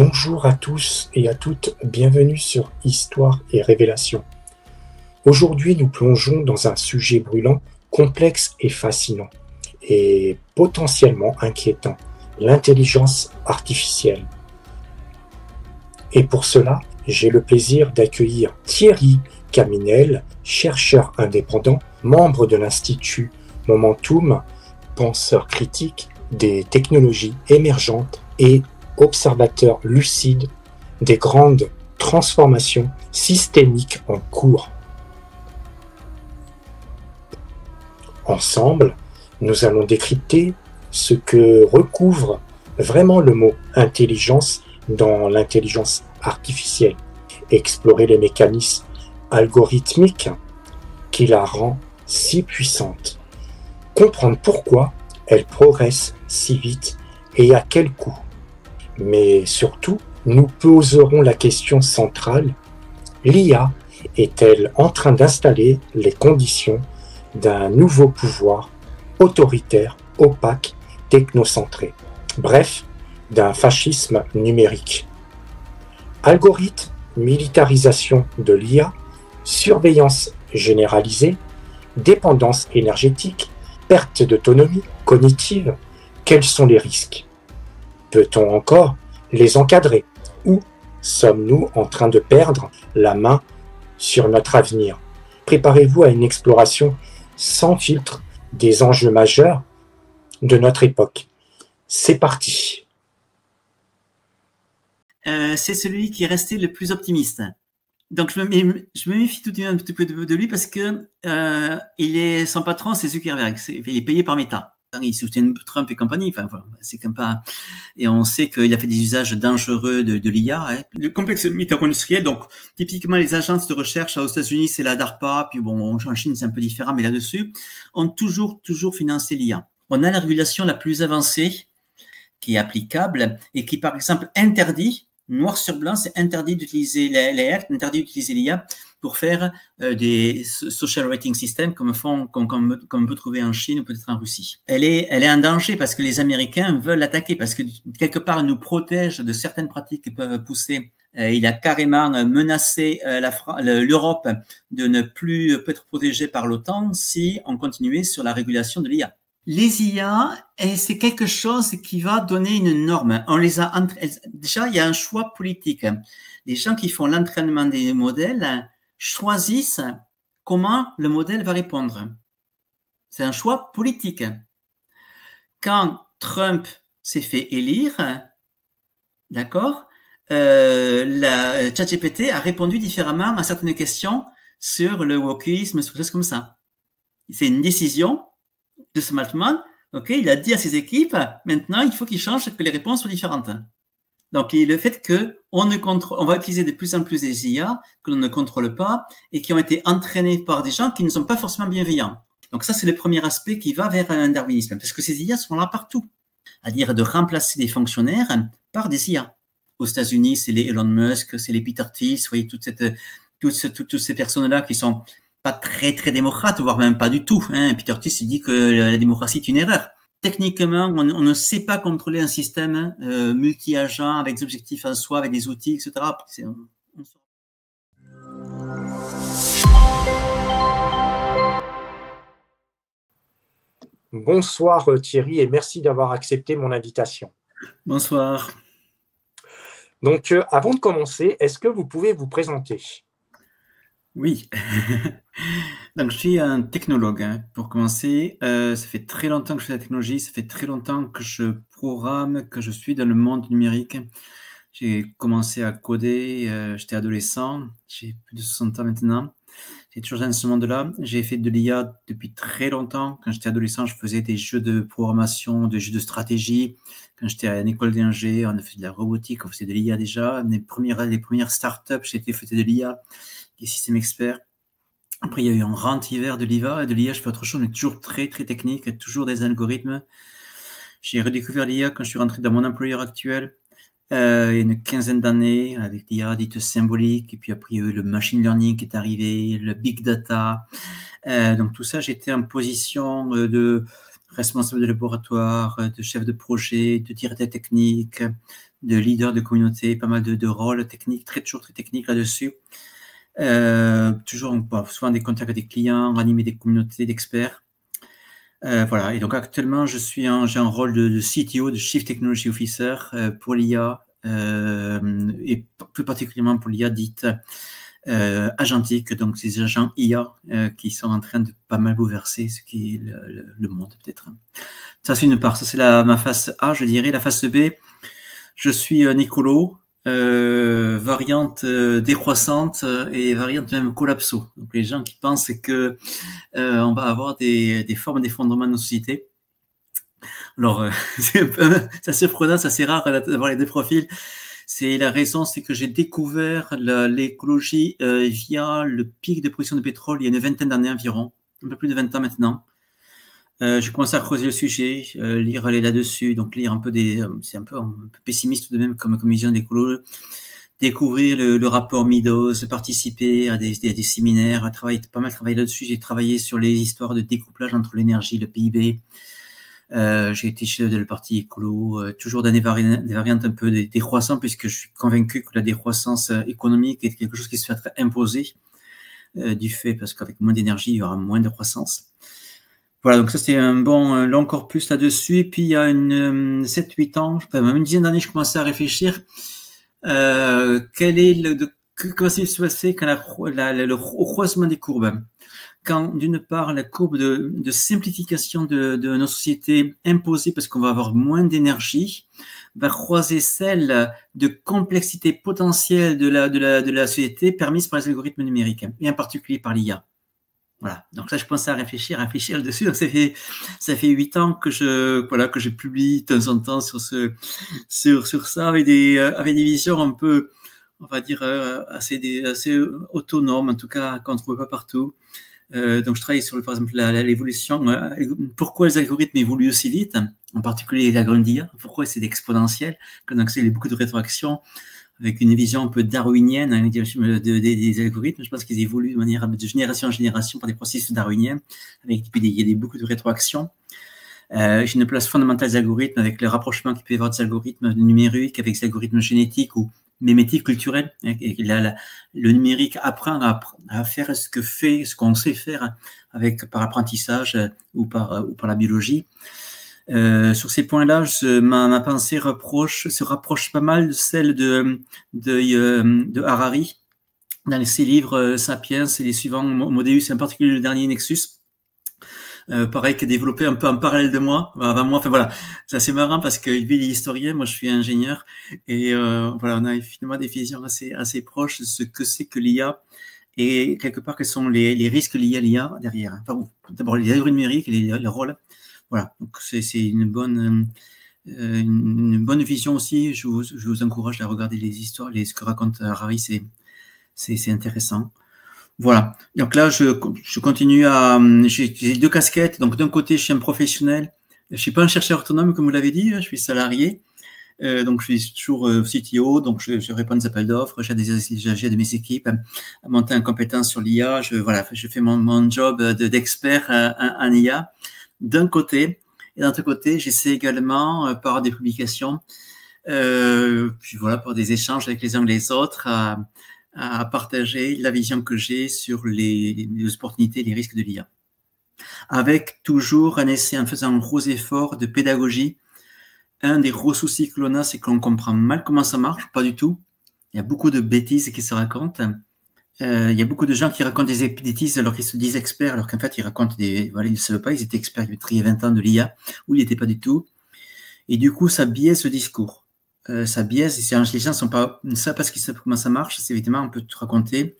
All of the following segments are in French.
Bonjour à tous et à toutes, bienvenue sur Histoire et Révélation. Aujourd'hui, nous plongeons dans un sujet brûlant, complexe et fascinant, et potentiellement inquiétant, l'intelligence artificielle. Et pour cela, j'ai le plaisir d'accueillir Thierry Caminel, chercheur indépendant, membre de l'Institut Momentum, penseur critique des technologies émergentes et observateur lucide des grandes transformations systémiques en cours. Ensemble, nous allons décrypter ce que recouvre vraiment le mot intelligence dans l'intelligence artificielle, explorer les mécanismes algorithmiques qui la rend si puissante, comprendre pourquoi elle progresse si vite et à quel coût. Mais surtout, nous poserons la question centrale, l'IA est-elle en train d'installer les conditions d'un nouveau pouvoir autoritaire, opaque, technocentré, bref, d'un fascisme numérique? Algorithme, militarisation de l'IA, surveillance généralisée, dépendance énergétique, perte d'autonomie cognitive, quels sont les risques? Peut-on encore les encadrer? Ou sommes-nous en train de perdre la main sur notre avenir? Préparez-vous à une exploration sans filtre des enjeux majeurs de notre époque. C'est parti. C'est celui qui est resté le plus optimiste. Donc je me méfie tout de même un petit peu de lui parce que son patron, c'est Zuckerberg. Il est payé par Meta. Il soutient Trump et compagnie. Enfin, voilà, c'est comme pas. Et on sait qu'il a fait des usages dangereux de l'IA. Hein. Le complexe militaro-industriel, donc typiquement les agences de recherche aux États-Unis, c'est la DARPA, puis bon, en Chine c'est un peu différent, mais là-dessus, ont toujours financé l'IA. On a la régulation la plus avancée qui est applicable et qui, par exemple, interdit, noir sur blanc, c'est interdit d'utiliser interdit d'utiliser l'IA pour faire des social rating systems comme on peut trouver en Chine ou peut-être en Russie. Elle est un danger parce que les Américains veulent l'attaquer parce que quelque part, elle nous protège de certaines pratiques qui peuvent pousser. Il a carrément menacé l'Europe de ne plus être protégée par l'OTAN si on continuait sur la régulation de l'IA. Les IA, c'est quelque chose qui va donner une norme. Déjà, il y a un choix politique. Les gens qui font l'entraînement des modèles choisissent comment le modèle va répondre. C'est un choix politique. Quand Trump s'est fait élire, d'accord, la ChatGPT a répondu différemment à certaines questions sur le wokisme, sur des choses comme ça. C'est une décision de ce management, il a dit à ses équipes, maintenant, il faut qu'ils changent, que les réponses soient différentes. Donc, et le fait on va utiliser de plus en plus des IA que l'on ne contrôle pas et qui ont été entraînés par des gens qui ne sont pas forcément bienveillants. Donc ça, c'est le premier aspect qui va vers un darwinisme, parce que ces IA sont là partout. C'est-à-dire de remplacer des fonctionnaires par des IA. Aux États-Unis, c'est les Elon Musk, c'est les Peter Thiel, vous voyez, toutes ces personnes-là qui sont pas très démocrate, voire même pas du tout. Hein. Peter Thiel dit que la démocratie est une erreur. Techniquement, on ne sait pas contrôler un système multi-agent avec des objectifs en soi, avec des outils, etc. Bonsoir Thierry et merci d'avoir accepté mon invitation. Bonsoir. Donc, avant de commencer, est-ce que vous pouvez vous présenter? Oui. Donc, je suis un technologue. Hein. Pour commencer, ça fait très longtemps que je fais de la technologie, ça fait très longtemps que je programme, que je suis dans le monde numérique. J'ai commencé à coder, j'étais adolescent, j'ai plus de 60 ans maintenant. J'ai toujours dans ce monde-là. J'ai fait de l'IA depuis très longtemps. Quand j'étais adolescent, je faisais des jeux de programmation, des jeux de stratégie. Quand j'étais à une école d'ingé, on a fait de la robotique, on faisait de l'IA déjà. Les premières startups, j'ai fait de l'IA, des systèmes experts. Après, il y a eu un grand hiver de l'IA, je fais autre chose, mais toujours très technique, toujours des algorithmes. J'ai redécouvert l'IA quand je suis rentré dans mon employeur actuel. Il y a une quinzaine d'années avec l'IA dite symbolique, et puis après il y a eu le machine learning qui est arrivé, le big data. Donc tout ça, j'étais en position de responsable de laboratoire, de chef de projet, de directeur technique, de leader de communauté, pas mal de rôles techniques, toujours très techniques là-dessus. Toujours souvent des contacts avec des clients, animer des communautés d'experts. Voilà. Et donc actuellement, j'ai un rôle de CTO, de Chief Technology Officer pour l'IA et plus particulièrement pour l'IA dite agentique, donc ces agents IA qui sont en train de pas mal bouleverser ce qui est le monde peut-être. Ça c'est une part, ça c'est ma face A, je dirais. La face B, je suis un écolo, variante décroissante et variante même collapso. Donc les gens qui pensent que on va avoir des formes d'effondrement de nos sociétés. Alors c'est assez surprenant, c'est assez rare d'avoir les deux profils. C'est la raison, c'est que j'ai découvert l'écologie via le pic de production de pétrole il y a une vingtaine d'années environ, un peu plus de 20 ans maintenant. J'ai commencé à creuser le sujet, lire aller là-dessus, donc lire un peu c'est un peu pessimiste tout de même comme vision d'écolo, découvrir le rapport Meadows, participer à des séminaires, pas mal travaillé là-dessus. J'ai travaillé sur les histoires de découplage entre l'énergie, le PIB. J'ai été chef de le parti écolo, toujours dans des variantes un peu décroissantes, puisque je suis convaincu que la décroissance économique est quelque chose qui se fait être imposé du fait, parce qu'avec moins d'énergie, il y aura moins de croissance. Voilà, donc ça c'est un bon long corpus là-dessus. Et puis il y a 7-8 ans, même une dizaine d'années, je commençais à réfléchir comment s'est passé quand le croisement des courbes. Quand d'une part la courbe de simplification de nos sociétés imposée parce qu'on va avoir moins d'énergie va croiser celle de complexité potentielle de la société permise par les algorithmes numériques et en particulier par l'IA. Voilà. Donc là, je pensais à réfléchir dessus. Donc ça fait 8 ans que je publie de temps en temps sur ça avec des visions un peu, on va dire, assez autonomes, en tout cas, qu'on ne trouve pas partout. Donc je travaille sur, par exemple, l'évolution. Pourquoi les algorithmes évoluent aussi vite, en particulier les algorithmes d'IA. Pourquoi c'est exponentiel. Donc il y a beaucoup de rétroaction, avec une vision un peu darwinienne des algorithmes. Je pense qu'ils évoluent de manière de génération en génération par des processus darwiniens, il y a beaucoup de rétroaction. J'ai une place fondamentale des algorithmes avec le rapprochement qu'il peut y avoir des algorithmes numériques avec des algorithmes génétiques ou mémétiques culturels. Et le numérique apprend à faire ce qu'on sait faire par apprentissage ou par la biologie. Sur ces points-là, ma pensée se rapproche pas mal de celle de Harari dans ses livres Sapiens et les suivants, Modéus, en particulier le dernier Nexus. Pareil, qui est développé un peu en parallèle de moi, avant moi. Enfin voilà, c'est assez marrant parce que lui il est historien, moi je suis ingénieur, et voilà, on a finalement des visions assez proches de ce que c'est que l'IA et quelque part quels sont les risques liés à l'IA derrière. Enfin bon, d'abord les algorithmes numériques et les rôles. Voilà, donc c'est une bonne vision aussi. Je vous encourage à regarder les histoires, ce que raconte Harari, c'est intéressant. Voilà. Donc là, je continue j'ai 2 casquettes. Donc d'un côté, je suis un professionnel. Je suis pas un chercheur autonome, comme vous l'avez dit. Je suis salarié. Donc je suis toujours CTO. Donc je réponds aux appels d'offres. J'aide mes équipes à monter en compétence sur l'IA. Je fais mon job d'expert en IA. D'un côté, et d'un autre côté, j'essaie également par des publications, puis voilà, par des échanges avec les uns et les autres, à partager la vision que j'ai sur les opportunités et les risques de l'IA. Avec toujours en faisant un gros effort de pédagogie. Un des gros soucis que l'on a, c'est qu'on comprend mal comment ça marche, pas du tout. Il y a beaucoup de bêtises qui se racontent. Il y a beaucoup de gens qui racontent des bêtises alors qu'ils se disent experts, alors qu'en fait, ils racontent ils ne savent pas, ils étaient experts il y a 20 ans de l'IA, où ils n'étaient pas du tout. Et du coup, ça biaise ce discours. Ça biaise, les gens ne savent pas comment ça marche, c'est évidemment, on peut tout raconter.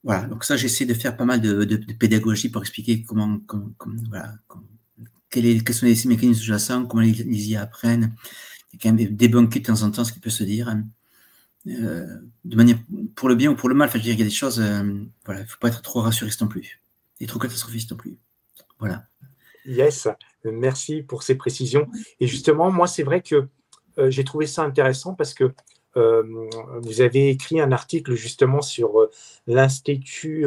Voilà, donc ça, j'essaie de faire pas mal de pédagogie pour expliquer quels sont les mécanismes sous-jacents, comment les IA apprennent. Il y a quand même débunker de temps en temps ce qui peut se dire. De manière pour le bien ou pour le mal. Enfin, je veux dire, il y a des choses, voilà, il ne faut pas être trop rassuriste non plus et trop catastrophiste non plus. Voilà. Yes, merci pour ces précisions. Et justement, moi, c'est vrai que j'ai trouvé ça intéressant parce que vous avez écrit un article justement sur l'Institut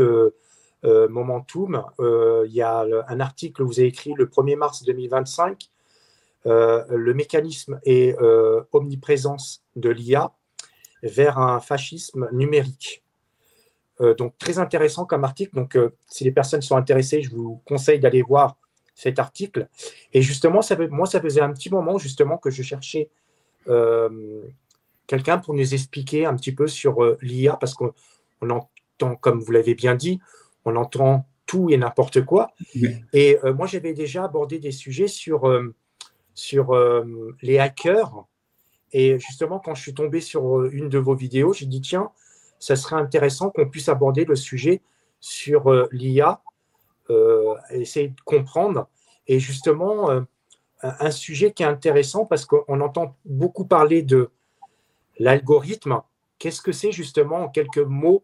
Momentum. Il y a un article que vous avez écrit le 1er mars 2025, le mécanisme et omniprésence de l'IA vers un fascisme numérique. Donc, très intéressant comme article. Donc, si les personnes sont intéressées, je vous conseille d'aller voir cet article. Et justement, moi, ça faisait un petit moment justement que je cherchais quelqu'un pour nous expliquer un petit peu sur l'IA, parce qu'on entend, comme vous l'avez bien dit, on entend tout et n'importe quoi. Oui. Et moi, j'avais déjà abordé des sujets sur les hackers. Et justement, quand je suis tombé sur une de vos vidéos, j'ai dit, tiens, ça serait intéressant qu'on puisse aborder le sujet sur l'IA, essayer de comprendre. Et justement, un sujet qui est intéressant parce qu'on entend beaucoup parler de l'algorithme. Qu'est-ce que c'est justement en quelques mots?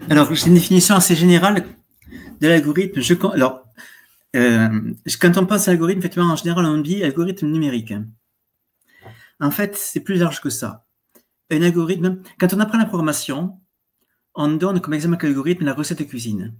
Alors, j'ai une définition assez générale de l'algorithme. Quand on pense à l'algorithme, effectivement, en général, on dit algorithme numérique. En fait, c'est plus large que ça. Un algorithme, quand on apprend la programmation, on donne comme exemple à l'algorithme la recette de cuisine.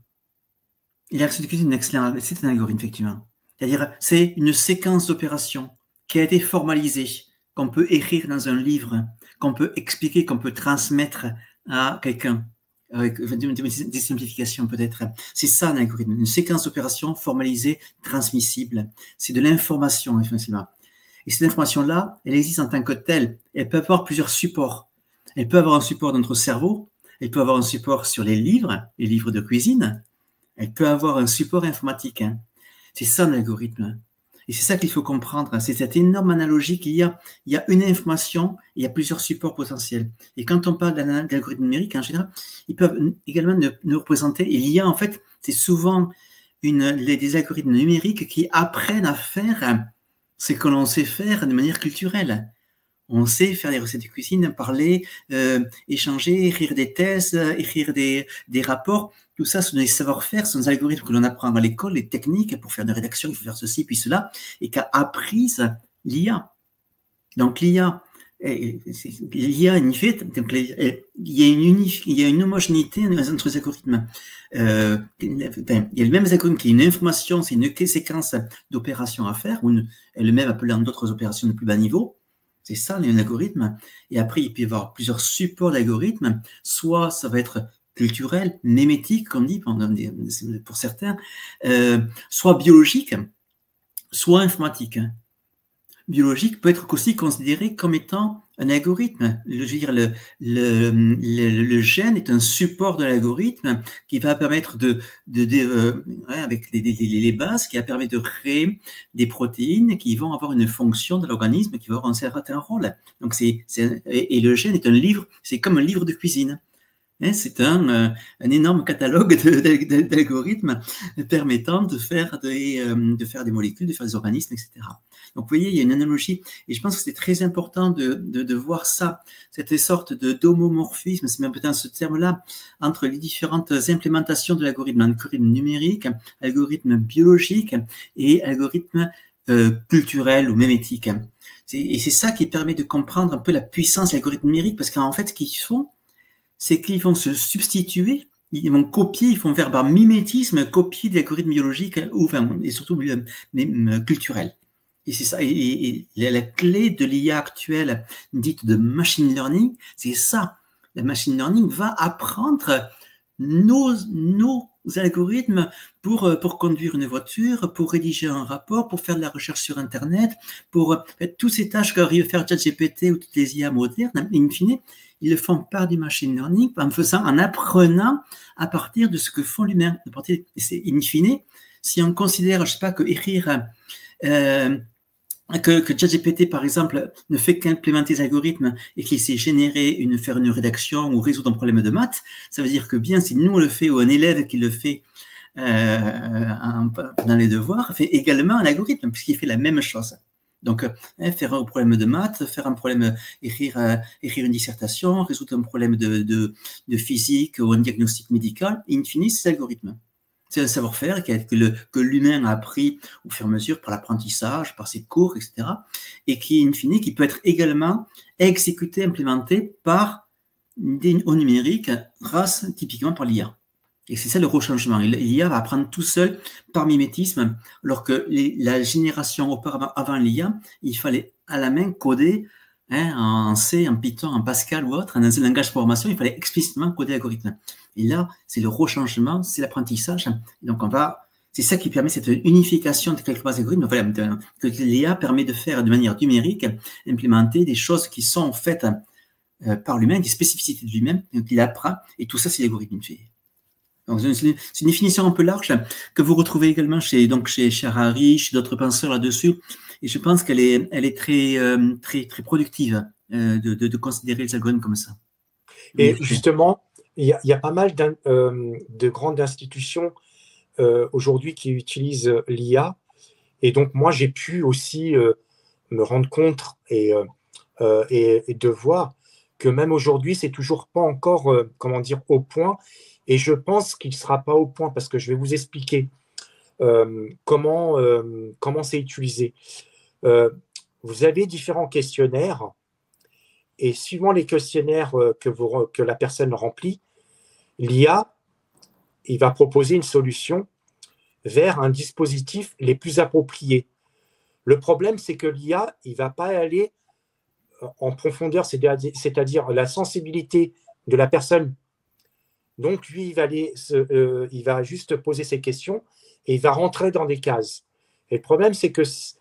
Et la recette de cuisine, c'est un algorithme, effectivement. C'est-à-dire, c'est une séquence d'opérations qui a été formalisée, qu'on peut écrire dans un livre, qu'on peut expliquer, qu'on peut transmettre à quelqu'un, avec des simplifications peut-être. C'est ça un algorithme, une séquence d'opérations formalisée, transmissible. C'est de l'information, effectivement. Et cette information-là, elle existe en tant que telle. Elle peut avoir plusieurs supports. Elle peut avoir un support dans notre cerveau. Elle peut avoir un support sur les livres de cuisine. Elle peut avoir un support informatique. C'est ça un algorithme. Et c'est ça qu'il faut comprendre. C'est cette énorme analogie qu'il y a. Il y a une information, il y a plusieurs supports potentiels. Et quand on parle d'algorithme numérique, en général, ils peuvent également nous représenter. Il y a en fait, c'est souvent des algorithmes numériques qui apprennent à faire ce que l'on sait faire de manière culturelle. On sait faire des recettes de cuisine, parler, échanger, écrire des thèses, écrire des rapports. Tout ça, ce sont des savoir-faire, ce sont des algorithmes que l'on apprend à l'école, les techniques pour faire de rédaction, il faut faire ceci, puis cela, et qu'a apprise l'IA. Donc l'IA, en fait, il y a une homogénéité entre les algorithmes. Il y a le même algorithme qui est une information, c'est une séquence d'opérations à faire, ou elle même appelée en d'autres opérations de plus bas niveau. C'est ça, un algorithme. Et après, il peut y avoir plusieurs supports d'algorithmes. Soit ça va être culturel, mémétique, comme dit pour certains, soit biologique, soit informatique. Biologique peut être aussi considéré comme étant un algorithme. Je veux dire, le gène est un support de l'algorithme qui va permettre avec les bases, qui va permettre de créer des protéines qui vont avoir une fonction de l'organisme, qui va avoir un certain rôle. Donc et le gène est un livre, c'est comme un livre de cuisine. C'est un énorme catalogue d'algorithmes permettant de faire des molécules, de faire des organismes, etc. Donc, vous voyez, il y a une analogie, et je pense que c'est très important de voir ça, cette sorte d'homomorphisme, c'est même peut-être ce terme-là, entre les différentes implémentations de l'algorithme, algorithme numérique, algorithme biologique et algorithme culturel ou mémétique. Et c'est ça qui permet de comprendre un peu la puissance de l'algorithme numérique, parce qu'en fait, ce qu'ils font, c'est qu'ils vont se substituer, ils vont copier, ils font faire par mimétisme, copier des algorithmes biologiques, et surtout culturels. Et c'est ça, et la clé de l'IA actuelle, dite de machine learning, c'est ça. La machine learning va apprendre nos algorithmes pour conduire une voiture, pour rédiger un rapport, pour faire de la recherche sur Internet, pour faire toutes ces tâches qu'arrive à faire ChatGPT ou toutes les IA modernes, et in fine, ils le font par du machine learning, en apprenant à partir de ce que font l'humain. C'est in fine, si on considère, je sais pas, que écrire, que ChatGPT, par exemple, ne fait qu'implémenter des algorithmes et qu'il sait faire une rédaction ou résoudre un problème de maths, ça veut dire que bien, si nous on le fait ou un élève qui le fait dans les devoirs, fait également un algorithme, puisqu'il fait la même chose. Donc, faire un problème de maths, écrire une dissertation, résoudre un problème de physique ou un diagnostic médical, in fine, c'est l'algorithme. C'est un savoir-faire que l'humain a appris au fur et à mesure par l'apprentissage, par ses cours, etc. Et qui, in fine, qui peut être également exécuté, implémenté au numérique, grâce typiquement par l'IA. Et c'est ça le rechangement. L'IA va apprendre tout seul par mimétisme, alors que la génération auparavant, avant l'IA, il fallait à la main coder en C, en Python, en Pascal ou autre, dans un langage de programmation, il fallait explicitement coder l'algorithme. Et là, c'est le rechangement, c'est l'apprentissage. Donc, c'est ça qui permet cette unification de quelques bases d'algorithmes. Voilà, que l'IA permet de faire de manière numérique, implémenter des choses qui sont faites par l'humain, des spécificités de l'humain, donc il apprend, et tout ça, c'est l'algorithme fait. C'est une définition un peu large que vous retrouvez également chez Harari, chez d'autres penseurs là-dessus. Et je pense qu'elle est très productive de considérer les algorithmes comme ça. Et justement, il y a pas mal de grandes institutions aujourd'hui qui utilisent l'IA. Et donc, moi, j'ai pu aussi me rendre compte et de voir que même aujourd'hui, c'est toujours pas encore, comment dire, au point. Et je pense qu'il ne sera pas au point parce que je vais vous expliquer comment c'est utilisé. Vous avez différents questionnaires et suivant les questionnaires que la personne remplit, l'IA, il va proposer une solution vers un dispositif les plus appropriés. Le problème, c'est que l'IA, il ne va pas aller en profondeur, c'est-à-dire la sensibilité de la personne. Donc, lui, il va juste poser ses questions et il va rentrer dans des cases. Et le problème, c'est que ce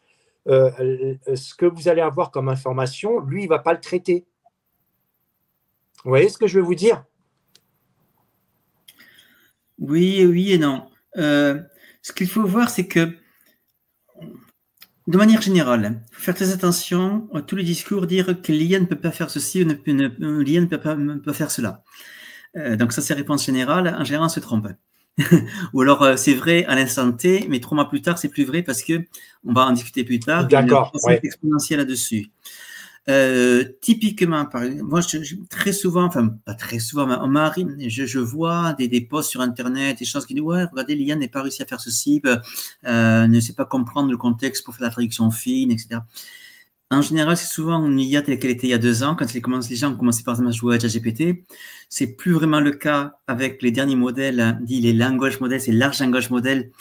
que vous allez avoir comme information, lui, il ne va pas le traiter. Vous voyez ce que je veux vous dire? Oui, oui et non. Ce qu'il faut voir, c'est que, de manière générale, il faut faire très attention à tous les discours, dire que l'IA ne peut pas faire ceci ou l'IA ne peut pas faire cela. Donc ça, c'est réponse générale. En général, on se trompe. Ou alors, c'est vrai à l'instant T, mais 3 mois plus tard, c'est plus vrai parce que on va en discuter plus tard. D'accord. Il y a une croissance exponentielle là-dessus. Typiquement, moi, très souvent, enfin, pas très souvent, mais je vois des posts sur Internet, des choses qui disent, ouais, regardez, l'IA n'a pas réussi à faire ceci, ne sait pas comprendre le contexte pour faire la traduction fine, etc. En général, c'est souvent une IA telle qu'elle était il y a 2 ans, quand les gens ont commencé par exemple à jouer à ChatGPT. C'est plus vraiment le cas avec les derniers modèles, dit les language models, ces large language models.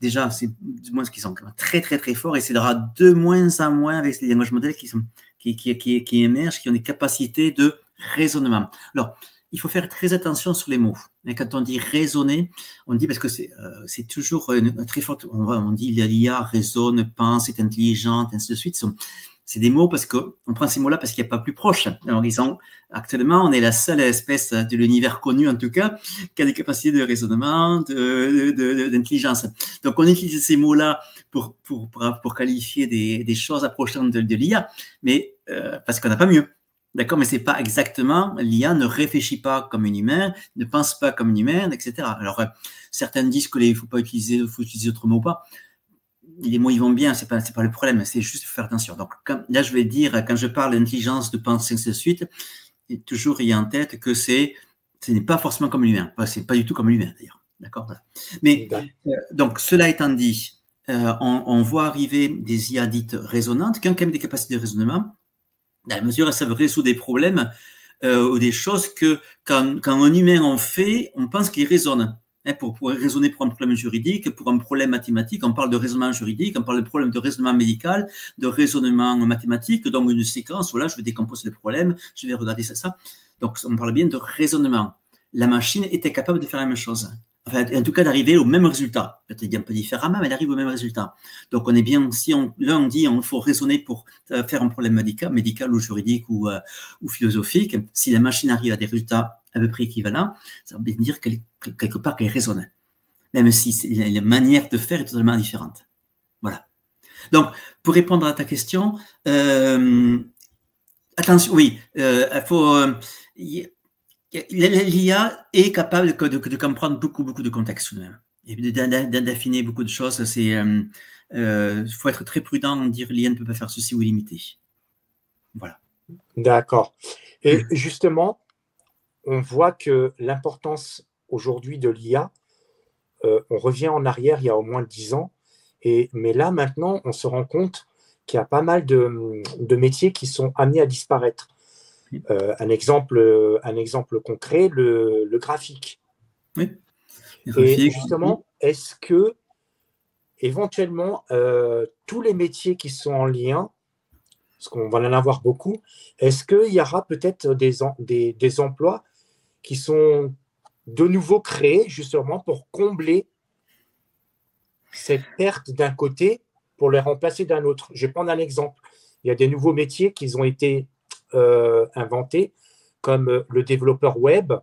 Déjà, c'est du moins ce qu'ils sont très, très, très forts et c'est de moins en moins avec les language models qui émergent, qui ont des capacités de raisonnement. Alors, il faut faire très attention sur les mots. Et quand on dit raisonner, on dit parce que c'est toujours très fort. On dit l'IA raisonne, pense, est intelligente, ainsi de suite. C'est des mots parce qu'on prend ces mots-là parce qu'il n'y a pas plus proche. Alors, actuellement, on est la seule espèce de l'univers connu, en tout cas, qui a des capacités de raisonnement, d'intelligence. Donc, on utilise ces mots-là pour qualifier des choses approchantes de l'IA, mais parce qu'on n'a pas mieux. D'accord, mais c'est pas exactement, l'IA ne réfléchit pas comme un humain, ne pense pas comme un humain, etc. Alors, certains disent qu'il faut utiliser d'autres mots ou pas. Les mots, ils vont bien, c'est pas le problème, c'est juste faire attention. Donc, là, je vais dire, quand je parle d'intelligence, de pensée, ainsi de suite, et toujours ayez en tête que ce n'est pas forcément comme l'humain. C'est pas du tout comme l'humain, d'ailleurs. D'accord, voilà. Mais, donc, cela étant dit, on voit arriver des IA dites raisonnantes, qui ont quand même des capacités de raisonnement, dans la mesure où ça résout des problèmes ou des choses que, quand un humain en fait, on pense qu'il raisonne. Pour raisonner pour un problème juridique, pour un problème mathématique, on parle de raisonnement juridique, on parle de problème de raisonnement médical, de raisonnement mathématique, donc une séquence, voilà, je vais décomposer le problème, je vais regarder ça. Donc, on parle bien de raisonnement. La machine était capable de faire la même chose. Enfin, en tout cas, d'arriver au même résultat. Peut-être un peu différemment, mais elle arrive au même résultat. Donc, on est bien, si on dit il faut raisonner pour faire un problème médical ou juridique ou philosophique, si la machine arrive à des résultats à peu près équivalents, ça veut bien dire quelque part qu'elle raisonne. Même si la manière de faire est totalement différente. Voilà. Donc, pour répondre à ta question, attention, oui, il faut... L'IA est capable de comprendre beaucoup de contextes et d'affiner beaucoup de choses. Il faut être très prudent en dire l'IA ne peut pas faire ceci ou limiter. Voilà. D'accord. Et justement, on voit que l'importance aujourd'hui de l'IA, on revient en arrière il y a au moins 10 ans, mais là maintenant, on se rend compte qu'il y a pas mal de métiers qui sont amenés à disparaître. Un exemple concret, le graphique. Oui. Et justement, est-ce que éventuellement tous les métiers qui sont en lien, parce qu'on va en avoir beaucoup, est-ce qu'il y aura peut-être des emplois qui sont de nouveau créés justement pour combler cette perte d'un côté pour les remplacer d'un autre? Je vais prendre un exemple. Il y a des nouveaux métiers qui ont été inventés, comme le développeur web.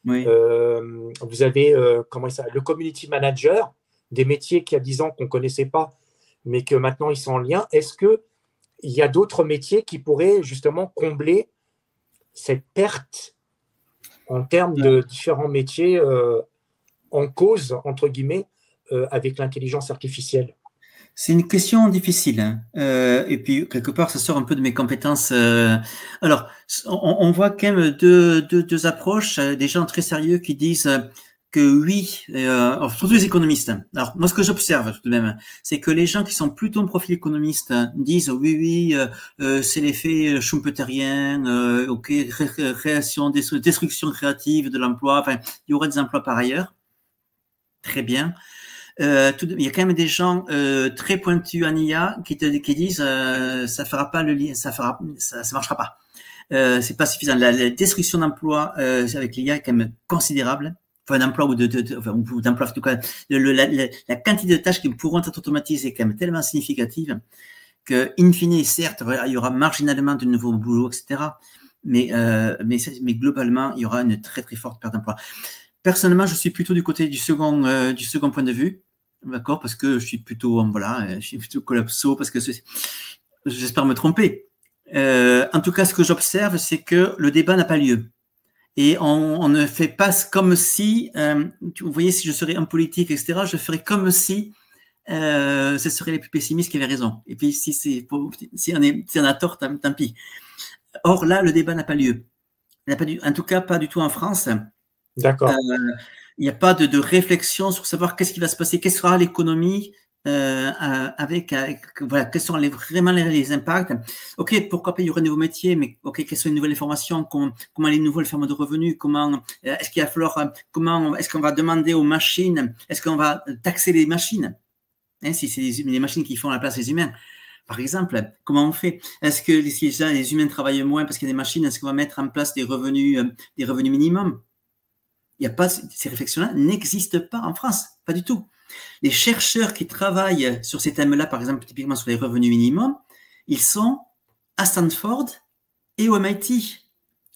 Oui. Vous avez le community manager, des métiers qu'il y a 10 ans qu'on ne connaissait pas, mais que maintenant ils sont en lien. Est-ce qu'il y a d'autres métiers qui pourraient justement combler cette perte en termes de différents métiers en cause, entre guillemets, avec l'intelligence artificielle? C'est une question difficile, hein. Et puis quelque part, ça sort un peu de mes compétences. Alors, on voit quand même deux approches, des gens très sérieux qui disent que oui, surtout les économistes. Alors moi, ce que j'observe tout de même, c'est que les gens qui sont plutôt en profil économiste disent oui, c'est l'effet schumpeterien, ok, création, destruction créative de l'emploi. Enfin, il y aura des emplois par ailleurs. Très bien. Il y a quand même des gens très pointus en IA qui disent ça fera pas le lien, ça marchera pas. C'est pas suffisant. La destruction d'emplois avec l'IA est quand même considérable. Enfin, d'emploi ou d'emploi en tout cas. La quantité de tâches qui pourront être automatisées est quand même tellement significative que, in fine, certes, il y aura marginalement de nouveaux boulots, etc. Mais globalement, il y aura une très très forte perte d'emploi. Personnellement, je suis plutôt du côté du second point de vue, d'accord, parce que je suis plutôt collapso, parce que j'espère me tromper. En tout cas, ce que j'observe, c'est que le débat n'a pas lieu. Et on ne fait pas comme si, vous voyez, si je serais un politique, etc., je ferais comme si ce seraient les plus pessimistes qui avaient raison. Et puis, si on a tort, tant pis. Or, là, le débat n'a pas lieu. En tout cas, pas du tout en France. D'accord. Il n'y a pas de réflexion sur savoir qu'est-ce qui va se passer, quelle sera l'économie voilà, quels sont vraiment les impacts. Ok, pourquoi pas il y aura de nouveaux métiers, mais ok, quelles sont les nouvelles informations, comment les nouvelles formes de revenus, comment est-ce qu'il va falloir, comment est-ce qu'on va demander aux machines, est-ce qu'on va taxer les machines, hein, si c'est les machines qui font la place des humains. Par exemple, comment on fait? Est-ce que si les humains travaillent moins parce qu'il y a des machines, est-ce qu'on va mettre en place des revenus minimums? Il y a pas, ces réflexions-là n'existent pas en France, pas du tout. Les chercheurs qui travaillent sur ces thèmes-là, par exemple, typiquement sur les revenus minimums, ils sont à Stanford et au MIT,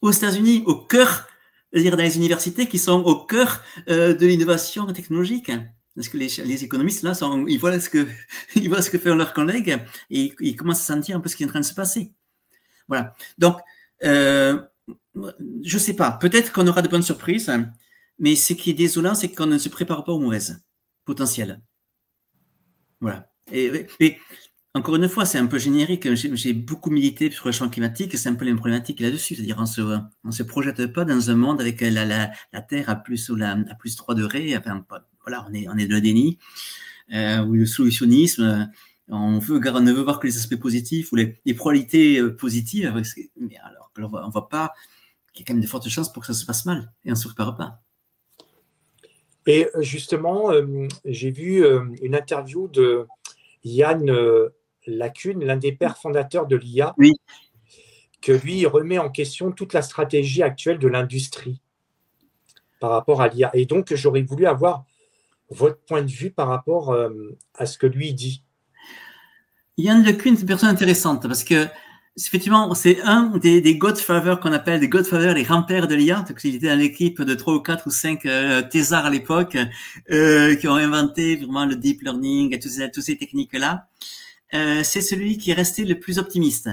aux États-Unis, au cœur, c'est-à-dire dans les universités qui sont au cœur de l'innovation technologique. Parce que les économistes, là, ils voient ce que font leurs collègues et ils commencent à sentir un peu ce qui est en train de se passer. Voilà. Donc, je sais pas. Peut-être qu'on aura de bonnes surprises. Mais ce qui est désolant, c'est qu'on ne se prépare pas aux mauvaises potentielles. Voilà. Et encore une fois, c'est un peu générique. J'ai beaucoup milité sur le champ climatique. C'est un peu les problématiques là-dessus. C'est-à-dire, on se projette pas dans un monde avec la Terre à plus 3 degrés. Enfin, voilà, on est de la déni ou le solutionnisme. On ne veut voir que les aspects positifs ou les probabilités positives. Mais alors, on voit pas qu'il y a quand même de fortes chances pour que ça se passe mal et on se prépare pas. Et justement, j'ai vu une interview de Yann Lacune, l'un des pères fondateurs de l'IA, oui, que lui remet en question toute la stratégie actuelle de l'industrie par rapport à l'IA. Et donc, j'aurais voulu avoir votre point de vue par rapport à ce que lui dit. Yann LeCun, c'est une personne intéressante parce que effectivement, c'est un des Godfathers qu'on appelle des Godfathers, les grands-pères de l'IA. Il était dans l'équipe de 3 ou 4 ou 5 thésards à l'époque qui ont inventé vraiment le deep learning et toutes ces techniques-là. C'est celui qui est resté le plus optimiste.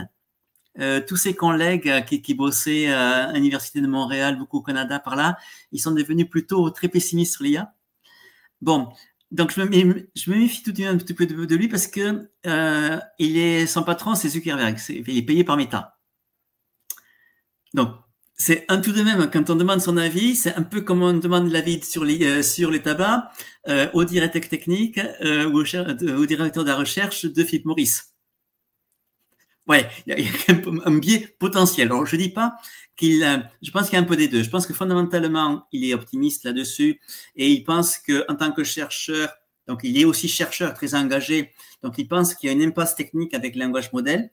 Tous ses collègues qui bossaient à l'Université de Montréal, beaucoup au Canada par là, ils sont devenus plutôt très pessimistes sur l'IA. Bon, donc je me méfie tout de même un petit peu de lui parce que son patron, c'est Zuckerberg, il est payé par Meta. Donc c'est un tout de même, quand on demande son avis, c'est un peu comme on demande l'avis sur les tabacs au directeur technique ou au directeur de la recherche de Philip Morris. Ouais, il y a un biais potentiel. Alors, je dis pas je pense qu'il y a un peu des deux. Je pense que fondamentalement, il est optimiste là-dessus et il pense qu'en tant que chercheur, donc il est aussi chercheur très engagé, donc il pense qu'il y a une impasse technique avec le langage modèle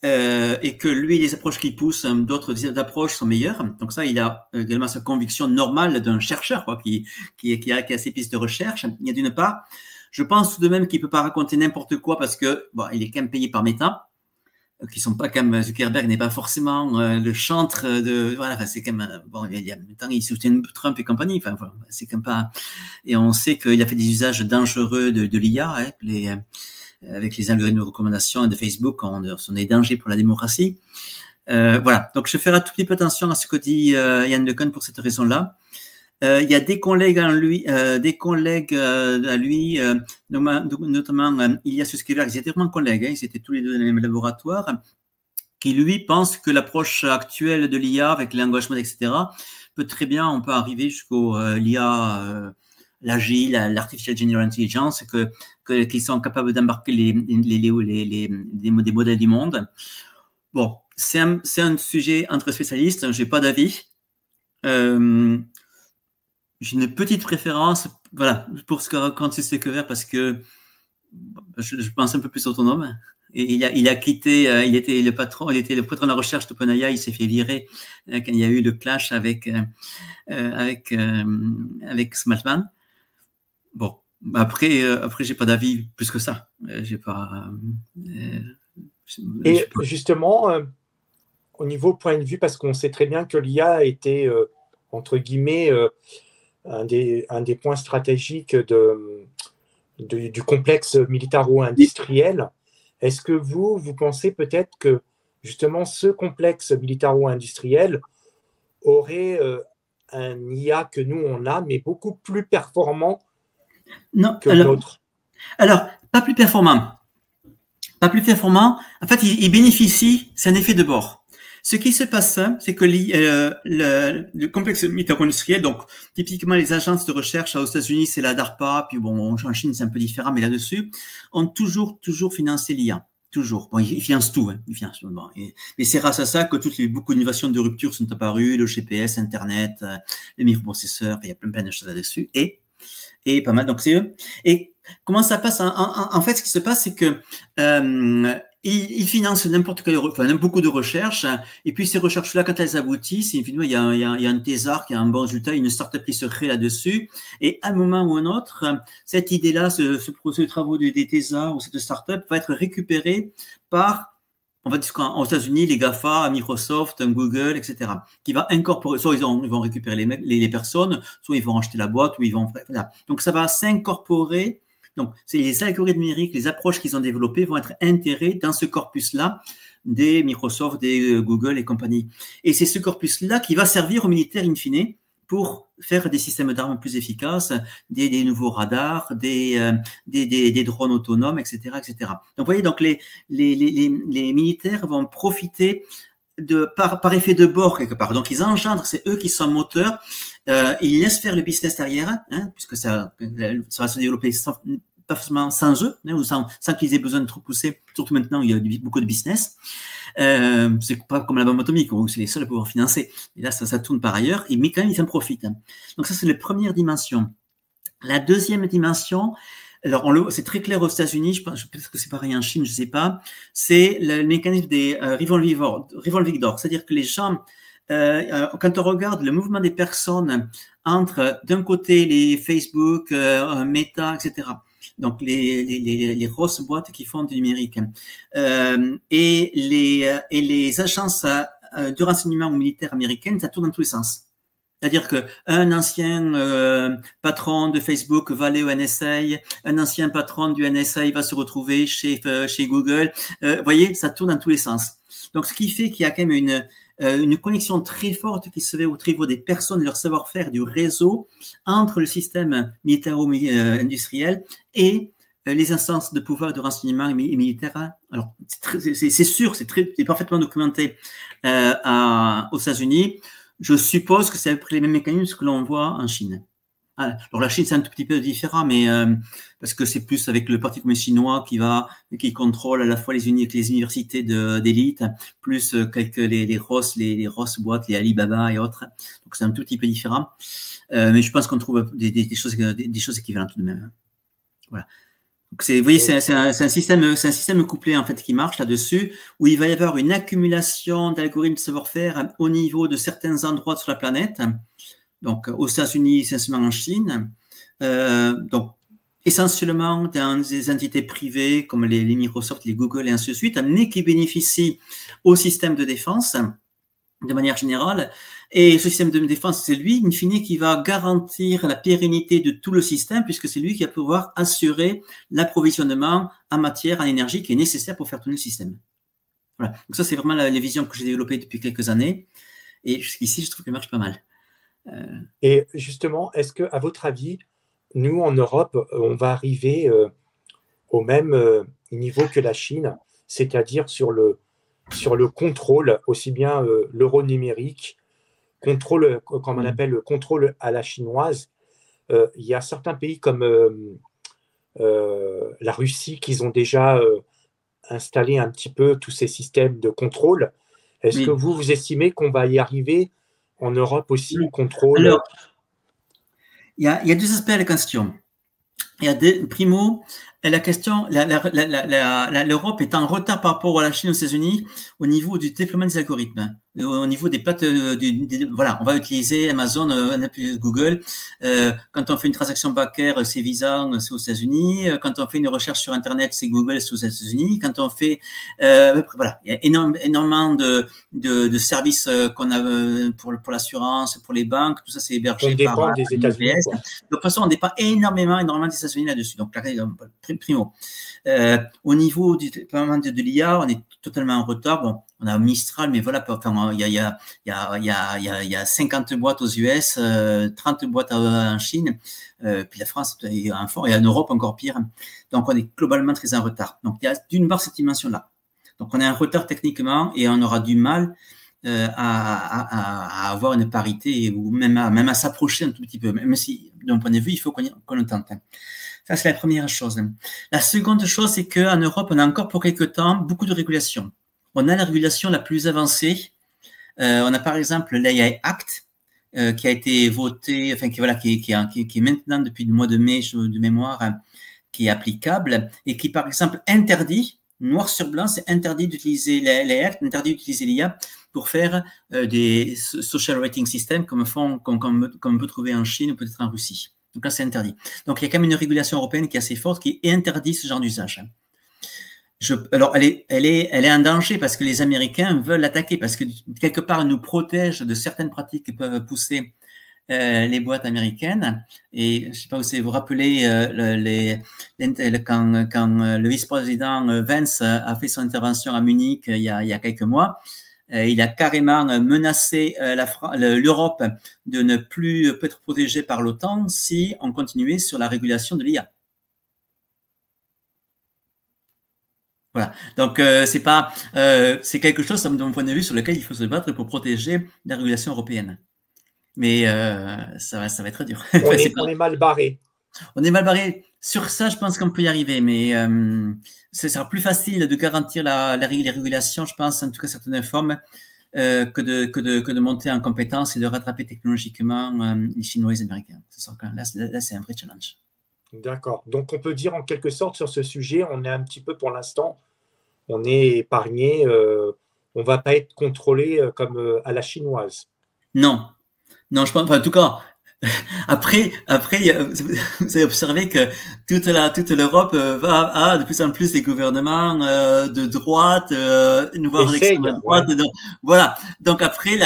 et que lui, les approches qu'il pousse, d'autres approches sont meilleures. Donc ça, il a également sa conviction normale d'un chercheur quoi, qui a ses pistes de recherche. Il y a d'une part. Je pense tout de même qu'il peut pas raconter n'importe quoi parce que bon, il est quand même payé par Meta, qui sont pas comme Zuckerberg n'est pas forcément le chantre de voilà, c'est quand même bon, il y a temps il soutient Trump et compagnie, enfin voilà, c'est quand même pas et on sait qu'il a fait des usages dangereux de l'IA, hein, avec les algorithmes de recommandation de Facebook sont des dangers pour la démocratie. Voilà, donc je ferai tout petit peu attention à ce que dit Yann LeCun pour cette raison-là. Il y a des collègues à lui, notamment Ilias Sutskever, ils étaient vraiment collègues, hein, ils étaient tous les deux dans le même laboratoire, qui lui pense que l'approche actuelle de l'IA avec les langages modèles, etc., peut très bien, on peut arriver jusqu'au l'IA, l'agile, l'artificial general intelligence, qu'ils sont capables d'embarquer des modèles du monde. Bon, c'est un sujet entre spécialistes, j'ai pas d'avis. J'ai une petite préférence, voilà, pour ce que raconte Sutskever parce que je pense un peu plus autonome. Et il a quitté, il était le patron de la recherche d'OpenAI, il s'est fait virer quand il y a eu le clash avec Smaltman. Bon, après, j'ai pas d'avis plus que ça. J'ai pas. Et justement, au niveau point de vue, parce qu'on sait très bien que l'IA a été, entre guillemets, un des points stratégiques du complexe militaro-industriel. Est-ce que vous pensez peut-être que justement ce complexe militaro-industriel aurait un IA que nous on a, mais beaucoup plus performant que le nôtre? Alors, pas plus performant. Pas plus performant. En fait, il bénéficie, c'est un effet de bord. Ce qui se passe, c'est que le complexe militaro-industriel, donc typiquement les agences de recherche aux États-Unis, c'est la DARPA, puis bon, en Chine c'est un peu différent, mais là-dessus, ont toujours financé l'IA. Toujours. Bon, ils financent tout, hein. Ils financent tout. Bon, mais c'est grâce à ça que beaucoup d'innovations de rupture sont apparues, le GPS, Internet, les microprocesseurs, il y a plein de choses là-dessus. Et pas mal, donc c'est eux. Et comment ça passe? En fait, ce qui se passe, c'est que ils financent beaucoup de recherches, et puis ces recherches-là, quand elles aboutissent, il y a un thésard qui a un bon résultat, une start-up qui se crée là-dessus, et à un moment ou un autre, cette idée-là, ce travaux des thésards ou cette start-up va être récupérée par, on va dire qu'aux États-Unis, les GAFA, Microsoft, Google, etc., qui va incorporer, soit ils vont récupérer les personnes, soit ils vont acheter la boîte, ou ils vont, voilà. Donc ça va s'incorporer. Donc, c'est les algorithmes numériques, les approches qu'ils ont développées vont être intégrées dans ce corpus-là des Microsoft, des Google et compagnie. Et c'est ce corpus-là qui va servir aux militaires in fine pour faire des systèmes d'armes plus efficaces, des nouveaux radars, des drones autonomes, etc., etc. Donc, vous voyez, donc les militaires vont profiter par effet de bord quelque part. Donc, ils engendrent, c'est eux qui sont moteurs. Ils laissent faire le business derrière, hein, puisque ça va se développer pas forcément sans eux, hein, ou sans qu'ils aient besoin de trop pousser. Surtout maintenant, il y a beaucoup de business. C'est pas comme la bombe atomique où c'est les seuls à pouvoir financer. Et là, ça tourne par ailleurs, mais quand même, ils en profitent. Hein. Donc ça, c'est la première dimension. La deuxième dimension, alors c'est très clair aux États-Unis, peut-être que c'est pareil en Chine, je sais pas, c'est le mécanisme des revolving doors, c'est-à-dire que les gens, quand on regarde le mouvement des personnes entre, d'un côté, les Facebook, Meta, etc., donc les grosses boîtes qui font du numérique, et les agences de renseignement militaire américaines, ça tourne dans tous les sens. C'est-à-dire qu'un ancien patron de Facebook va aller au NSA, un ancien patron du NSA va se retrouver chez Google. Vous voyez, ça tourne dans tous les sens. Donc, ce qui fait qu'il y a quand même une connexion très forte qui se fait au niveau des personnes, de leur savoir-faire, du réseau, entre le système militaro-industriel et les instances de pouvoir de renseignement et militaire. Alors, c'est sûr, c'est parfaitement documenté aux États-Unis. Je suppose que c'est à peu près les mêmes mécanismes que l'on voit en Chine. Alors la Chine, c'est un tout petit peu différent, mais parce que c'est plus avec le Parti communiste chinois qui contrôle à la fois les universités d'élite, plus quelques les Ross, les Ross boîtes, les Alibaba et autres. Donc c'est un tout petit peu différent. Mais je pense qu'on trouve des choses équivalentes tout de même. Voilà. Donc vous voyez, c'est un système couplé en fait qui marche là-dessus, où il va y avoir une accumulation d'algorithmes de savoir-faire au niveau de certains endroits sur la planète. Donc aux États-Unis, essentiellement en Chine. Donc essentiellement dans des entités privées comme les Microsoft, les Google et ainsi de suite, mais qui bénéficient au système de défense de manière générale. Et ce système de défense, c'est lui, in fine, qui va garantir la pérennité de tout le système, puisque c'est lui qui va pouvoir assurer l'approvisionnement en matière, en énergie qui est nécessaire pour faire tourner le système. Voilà. Donc ça, c'est vraiment les visions que j'ai développées depuis quelques années. Et jusqu'ici, je trouve qu'elle marche pas mal. Et justement, est-ce que, à votre avis, nous, en Europe, on va arriver au même niveau que la Chine, c'est-à-dire sur le contrôle, aussi bien l'euro numérique, contrôle, comme on appelle le contrôle à la chinoise. Il y a certains pays comme la Russie qui ont déjà installé un petit peu tous ces systèmes de contrôle. Est-ce que vous estimez qu'on va y arriver en Europe aussi, au contrôle? Alors, il y a deux aspects à la question. Il y a primo, la question, l'Europe est en retard par rapport à la Chine, aux États-Unis, au niveau du déploiement des algorithmes, au niveau des plates, voilà, on va utiliser Amazon, Google. Quand on fait une transaction bancaire, c'est Visa, c'est aux États-Unis. Quand on fait une recherche sur Internet, c'est Google, c'est aux États-Unis. Quand on fait, voilà, il y a énormément de services qu'on a pour l'assurance, pour les banques, tout ça, c'est hébergé par des États-Unis. De toute façon, on dépend énormément des États-Unis là-dessus. Donc, primo. Au niveau du déploiement de l'IA, on est totalement en retard. Bon, on a Mistral, mais voilà, enfin, il y a 50 boîtes aux US, 30 boîtes en Chine, puis la France est en fort, et en Europe encore pire. Donc, on est globalement très en retard. Donc, il y a d'une part cette dimension-là. Donc, on est en retard techniquement et on aura du mal à avoir une parité ou même à s'approcher un tout petit peu, même si, d'un point de vue, il faut qu'on le tente. Ça, c'est la première chose. La seconde chose, c'est qu'en Europe, on a encore pour quelques temps beaucoup de régulations. On a la régulation la plus avancée. On a par exemple l'AI Act, qui a été voté, enfin, qui est maintenant depuis le mois de mai de mémoire, qui est applicable et qui, par exemple, interdit, noir sur blanc, c'est interdit d'utiliser l'AI Act, interdit d'utiliser l'IA pour faire des social rating systems comme on peut trouver en Chine ou peut-être en Russie. Donc là, c'est interdit. Donc, il y a quand même une régulation européenne qui est assez forte, qui interdit ce genre d'usage. Alors, elle est en danger parce que les Américains veulent l'attaquer, parce que quelque part, elle nous protège de certaines pratiques qui peuvent pousser les boîtes américaines. Et je ne sais pas si vous vous rappelez, quand le vice-président Vance a fait son intervention à Munich il y a quelques mois, il a carrément menacé l'Europe de ne plus être protégée par l'OTAN si on continuait sur la régulation de l'IA. Voilà. Donc, c'est quelque chose, de mon point de vue, sur lequel il faut se battre pour protéger la régulation européenne. Mais ça va être dur. On est mal barré. On est mal barré. Sur ça, je pense qu'on peut y arriver, mais ce sera plus facile de garantir les régulations, je pense, en tout cas certaines formes, que de monter en compétence et de rattraper technologiquement les Chinois et les Américains. Là, c'est un vrai challenge. D'accord. Donc, on peut dire en quelque sorte sur ce sujet, on est un petit peu pour l'instant, on est épargné, on ne va pas être contrôlé comme à la chinoise. Non, je pense, enfin, en tout cas, après, vous avez observé que toute l'Europe a de plus en plus des gouvernements de droite, voire d'extrême droite. Ouais. Voilà. Donc après,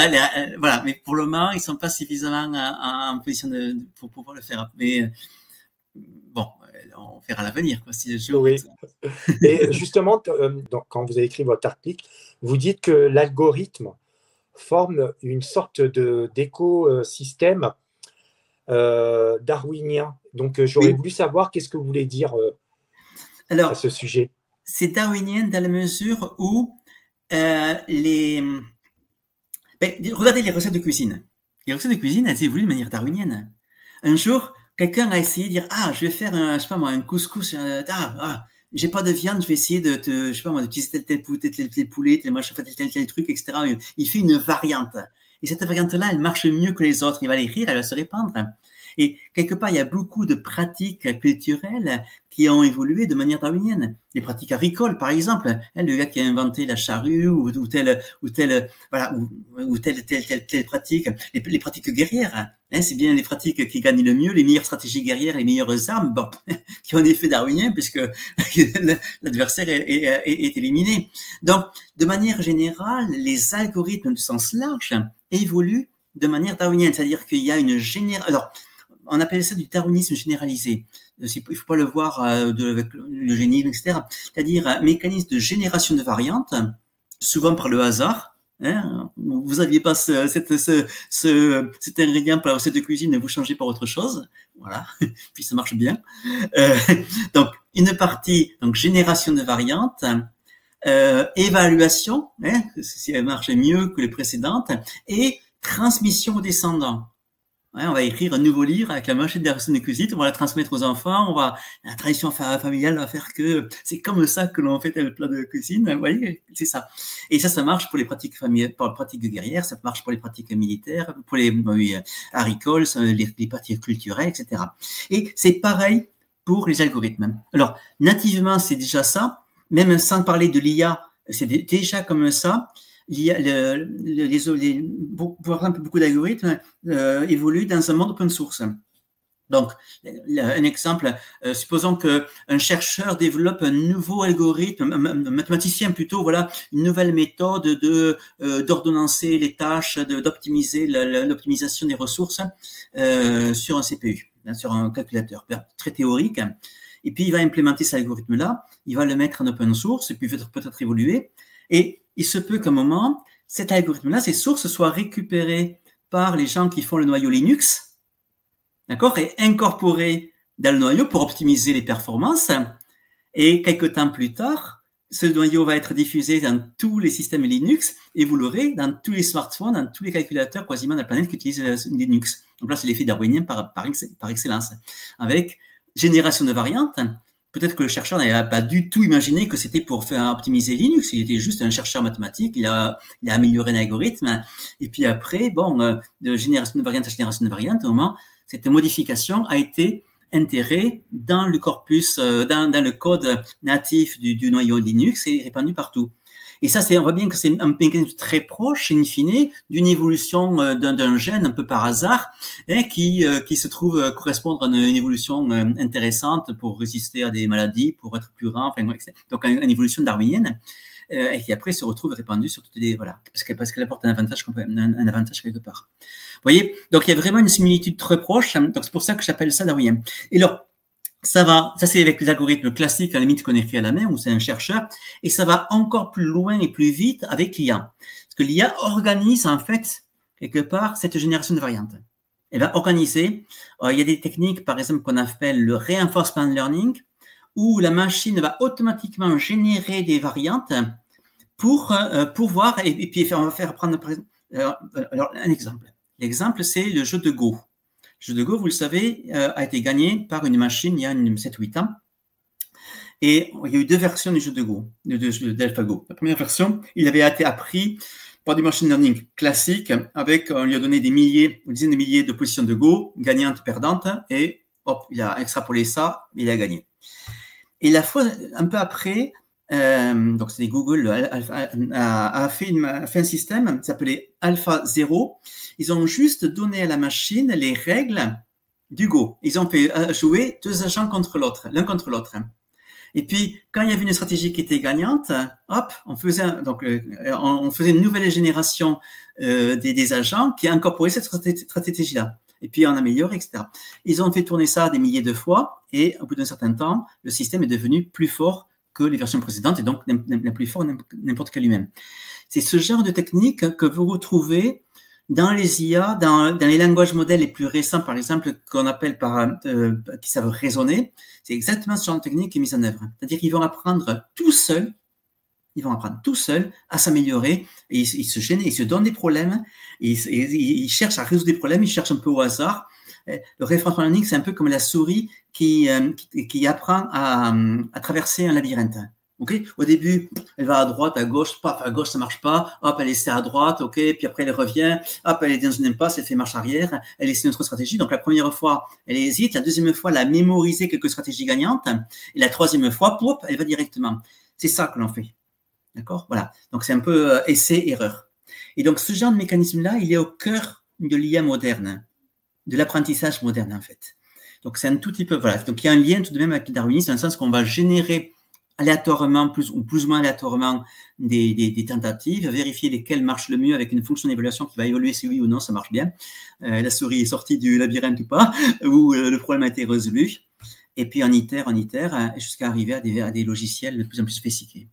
voilà. Mais pour le moment, ils sont pas suffisamment en position pour pouvoir le faire. Mais bon, on verra l'avenir, quoi. Si oui. Et justement, quand vous avez écrit votre article, vous dites que l'algorithme forme une sorte d'écosystème darwinien. Donc, j'aurais voulu savoir qu'est-ce que vous voulez dire à ce sujet. C'est darwinien dans la mesure où regardez les recettes de cuisine. Les recettes de cuisine, elles évoluent de manière darwinienne. Un jour, quelqu'un a essayé de dire, ah, je vais faire je sais pas moi, un couscous, j'ai pas de viande, je vais essayer je sais pas moi, d'utiliser tel poulet, tel machin, tel truc, etc. Il fait une variante. Et cette variante-là, elle marche mieux que les autres. Il va les rire, elle va se répandre. Et quelque part, il y a beaucoup de pratiques culturelles qui ont évolué de manière darwinienne. Les pratiques agricoles, par exemple, le gars qui a inventé la charrue ou telle pratique, les pratiques guerrières, c'est bien les pratiques qui gagnent le mieux, les meilleures stratégies guerrières, les meilleures armes, bon, qui ont un effet darwinien puisque l'adversaire est éliminé. Donc, de manière générale, les algorithmes du sens large évoluent de manière darwinienne, c'est-à-dire qu'il y a une génération. Alors, on appelle ça du darwinisme généralisé. Il ne faut pas le voir avec l'eugénisme, etc. C'est-à-dire un mécanisme de génération de variantes, souvent par le hasard. Hein, vous n'aviez pas cet ingrédient pour la recette de cuisine et vous changez par autre chose. Voilà, puis ça marche bien. Donc, une partie, donc génération de variantes, évaluation, si elle marche mieux que les précédentes, et transmission aux descendants. On va écrire un nouveau livre avec la machine de recette de cuisine, on va la transmettre aux enfants, la tradition familiale va faire que c'est comme ça que l'on fait tel plat de cuisine, vous voyez, c'est ça. Et ça marche pour les pratiques familiales, pour les pratiques guerrières, ça marche pour les pratiques militaires, pour les agricoles, les pratiques culturelles, etc. Et c'est pareil pour les algorithmes. Alors, nativement, c'est déjà ça, même sans parler de l'IA, c'est déjà comme ça. Il y a par exemple, beaucoup d'algorithmes évoluent dans un monde open source. Donc, un exemple, supposons qu'un chercheur développe un nouveau algorithme, un mathématicien plutôt, voilà, une nouvelle méthode d'ordonnancer les tâches, d'optimiser l'optimisation des ressources sur un CPU, sur un calculateur, très théorique. Et puis, il va implémenter cet algorithme-là, il va le mettre en open source, et puis peut-être évoluer. Et il se peut qu'à un moment, cet algorithme-là, ces sources soient récupérées par les gens qui font le noyau Linux, d'accord, et incorporées dans le noyau pour optimiser les performances. Et quelques temps plus tard, ce noyau va être diffusé dans tous les systèmes Linux et vous l'aurez dans tous les smartphones, dans tous les calculateurs quasiment de la planète qui utilisent Linux. Donc là, c'est l'effet darwinien par excellence. Avec génération de variantes, peut-être que le chercheur n'avait pas du tout imaginé que c'était pour faire optimiser Linux. Il était juste un chercheur mathématique. Il a amélioré l'algorithme. Et puis après, de génération de variante à génération de variante, au moment, cette modification a été intégrée dans le corpus, dans le code natif du noyau Linux et répandue partout. Et ça, on voit bien que c'est un mécanisme très proche, in fine, d'une évolution d'un gène un peu par hasard, qui se trouve correspondre à une évolution intéressante pour résister à des maladies, pour être plus grand, enfin, etc. Donc une évolution darwinienne, et qui après se retrouve répandue sur toutes les, voilà, parce qu'elle apporte un avantage quelque part. Vous voyez, donc il y a vraiment une similitude très proche, donc c'est pour ça que j'appelle ça darwinien. Et alors, ça c'est avec les algorithmes classiques, à la limite qu'on écrit à la main, où c'est un chercheur, et ça va encore plus loin et plus vite avec l'IA. Parce que l'IA organise, en fait, quelque part, cette génération de variantes. Elle va organiser, il y a des techniques, par exemple, qu'on appelle le reinforcement learning, où la machine va automatiquement générer des variantes pour pouvoir, et puis on va faire prendre, par exemple, alors un exemple. L'exemple, c'est le jeu de Go. Le jeu de Go, vous le savez, a été gagné par une machine il y a 7-8 ans. Et il y a eu 2 versions du jeu de Go, d'AlphaGo. La première version, il avait été appris par du machine learning classique, avec, on lui a donné des dizaines de milliers de positions de Go, gagnantes, perdantes, et hop, il a extrapolé ça, il a gagné. Et la fois, un peu après, donc c'est Google a fait un système qui s'appelait AlphaZero. Ils ont juste donné à la machine les règles du Go. Ils ont fait jouer 2 agents contre l'autre, l'un contre l'autre. Et puis, quand il y avait une stratégie qui était gagnante, hop, on faisait une nouvelle génération des agents qui incorporaient cette stratégie-là. Et puis, on améliore, etc. Ils ont fait tourner ça des milliers de fois, et au bout d'un certain temps, le système est devenu plus fort que les versions précédentes, et donc n'est plus fort n'importe quel humain. C'est ce genre de technique que vous retrouvez dans les IA, dans les langages modèles les plus récents, par exemple, qu'on appelle qui savent raisonner. C'est exactement ce genre de technique qui est mise en œuvre. C'est-à-dire qu'ils vont apprendre tout seuls à s'améliorer, et ils se gênent, ils se donnent des problèmes, ils cherchent à résoudre des problèmes, ils cherchent un peu au hasard, Le référencement learning, c'est un peu comme la souris qui apprend à traverser un labyrinthe. Okay, au début, elle va à droite, à gauche, paf, à gauche, ça marche pas, hop, elle essaie à droite, ok, puis après elle revient, hop, elle est dans une impasse, elle fait marche arrière, elle essaie une autre stratégie. Donc la première fois, elle hésite, la deuxième fois, elle a mémorisé quelques stratégies gagnantes, et la troisième fois, poup, elle va directement. C'est ça que l'on fait. D'accord? Voilà. Donc c'est un peu essai-erreur. Et donc ce genre de mécanisme-là, il est au cœur de l'IA moderne, de l'apprentissage moderne en fait. Donc c'est un tout petit peu, voilà. Donc il y a un lien tout de même avec le darwinisme, dans le sens qu'on va générer aléatoirement, plus ou moins aléatoirement, des tentatives, vérifier lesquelles marchent le mieux avec une fonction d'évaluation qui va évaluer si oui ou non ça marche bien. La souris est sortie du labyrinthe ou pas, ou le problème a été résolu. Et puis on itère, jusqu'à arriver à des logiciels de plus en plus sophistiqués.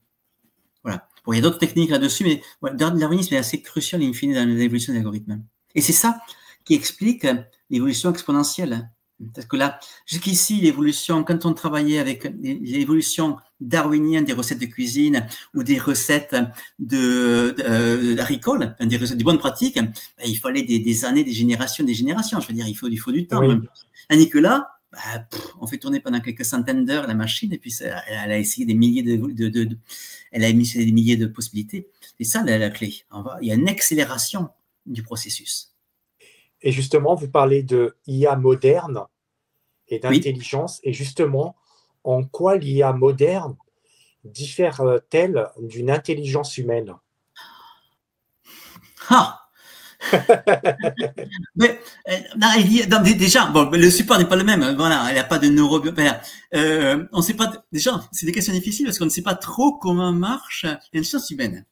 Voilà. Bon, il y a d'autres techniques là-dessus, mais voilà, le darwinisme est assez crucial in fine dans l'évolution des algorithmes. Et c'est ça qui explique l'évolution exponentielle. Parce que là, jusqu'ici, l'évolution, quand on travaillait avec l'évolution darwinienne des recettes de cuisine ou des recettes d'agricoles, des recettes de bonnes pratiques, ben, il fallait des années, des générations. Je veux dire, il faut du temps. Oui. Tandis que là, on fait tourner pendant quelques centaines d'heures la machine et puis elle a essayé des milliers elle a émis des milliers de possibilités. C'est ça la clé. Il y a une accélération du processus. Et justement, vous parlez de IA moderne et d'intelligence. Oui. Et justement, en quoi l'IA moderne diffère-t-elle d'une intelligence humaine? Mais, déjà, bon, le support n'est pas le même. Voilà, elle n'a pas de on sait pas. Déjà, c'est des questions difficiles parce qu'on ne sait pas trop comment marche l'intelligence humaine.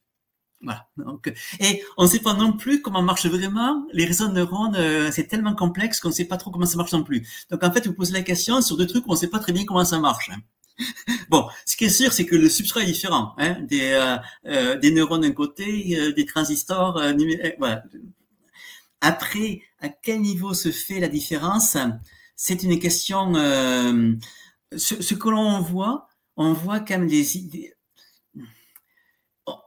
Voilà. Donc, et on ne sait pas non plus comment marchent vraiment les réseaux de neurones. C'est tellement complexe qu'on ne sait pas trop comment ça marche non plus. Donc, en fait, vous posez la question sur deux trucs où on ne sait pas très bien comment ça marche. Bon, ce qui est sûr, c'est que le substrat est différent. Hein, des neurones d'un côté, des transistors. Voilà. Après, à quel niveau se fait la différence? C'est une question. Ce que l'on voit, on voit quand même des idées.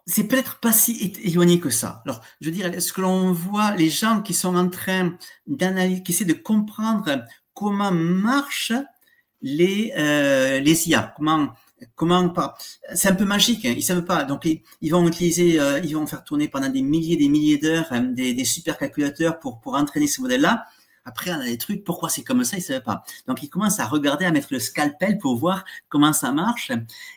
C'est peut-être pas si éloigné que ça. Alors, je veux dire, ce que l'on voit, les gens qui sont en train d'analyser, qui essaient de comprendre comment marchent les IA, comment c'est un peu magique, hein, ils savent pas. Donc ils vont utiliser, ils vont faire tourner pendant des milliers d'heures des supercalculateurs pour entraîner ce modèle-là. Après, on a des trucs, pourquoi c'est comme ça, ils ne savaient pas. Donc, ils commencent à regarder, à mettre le scalpel pour voir comment ça marche.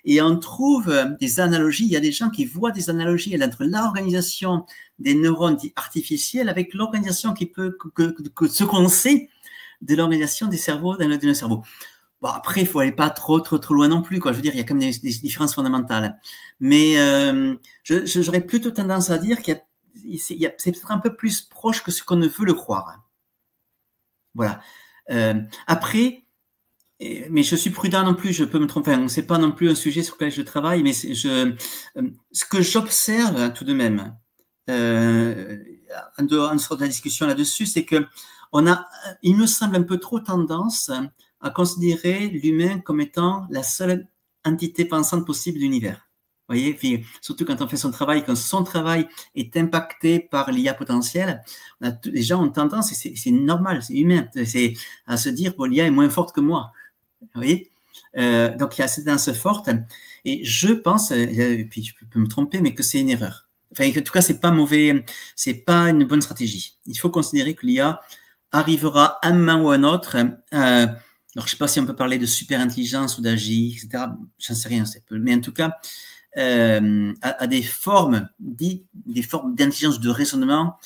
Et on trouve des analogies. Il y a des gens qui voient des analogies entre l'organisation des neurones artificiels avec l'organisation qui peut, ce qu'on sait de l'organisation des cerveaux, de nos cerveaux. Bon, après, il faut aller pas trop loin non plus, quoi. Je veux dire, il y a quand même des différences fondamentales. Mais j'aurais plutôt tendance à dire qu'il y a c'est peut-être un peu plus proche que ce qu'on ne veut le croire. Voilà. Après, mais je suis prudent non plus, je peux me tromper. Enfin, c'est pas non plus un sujet sur lequel je travaille, mais ce que j'observe tout de même, en dehors de la discussion là-dessus, c'est que il me semble un peu trop tendance à considérer l'humain comme étant la seule entité pensante possible de l'univers. Vous voyez, puis, surtout quand on fait son travail, quand son travail est impacté par l'IA potentielle, les gens ont tendance, et c'est normal, c'est humain, c'est à se dire, bon, l'IA est moins forte que moi. Vous voyez, donc il y a cette tendance forte, et je pense, et puis je peux me tromper, mais que c'est une erreur. Enfin, en tout cas, c'est pas mauvais, c'est pas une bonne stratégie. Il faut considérer que l'IA arrivera à un moment ou à un autre. Alors, je sais pas si on peut parler de super intelligence ou d'AGI, etc. J'en sais rien, mais en tout cas, à des formes d'intelligence de raisonnement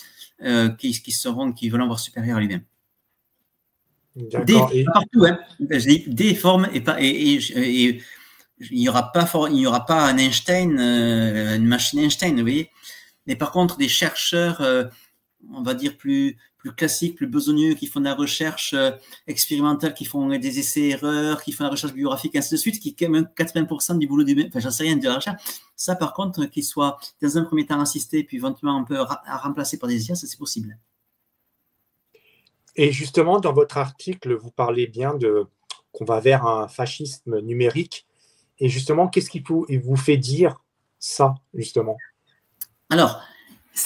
qui vont avoir supérieur à lui-même. Partout, hein. Je dis des formes il n'y aura pas un Einstein, une machine Einstein, vous voyez. Mais par contre, des chercheurs, on va dire plus classiques, plus besogneux, qui font de la recherche expérimentale, qui font des essais-erreurs, qui font de la recherche biographique, ainsi de suite, qui est quand même 80% du boulot enfin, j'en sais rien de la recherche. Ça, par contre, qu'il soit dans un premier temps assisté, puis éventuellement un peu remplacé par des IA, ça c'est possible. Et justement, dans votre article, vous parlez bien qu'on va vers un fascisme numérique. Et justement, qu'est-ce qui vous fait dire ça, justement? Alors,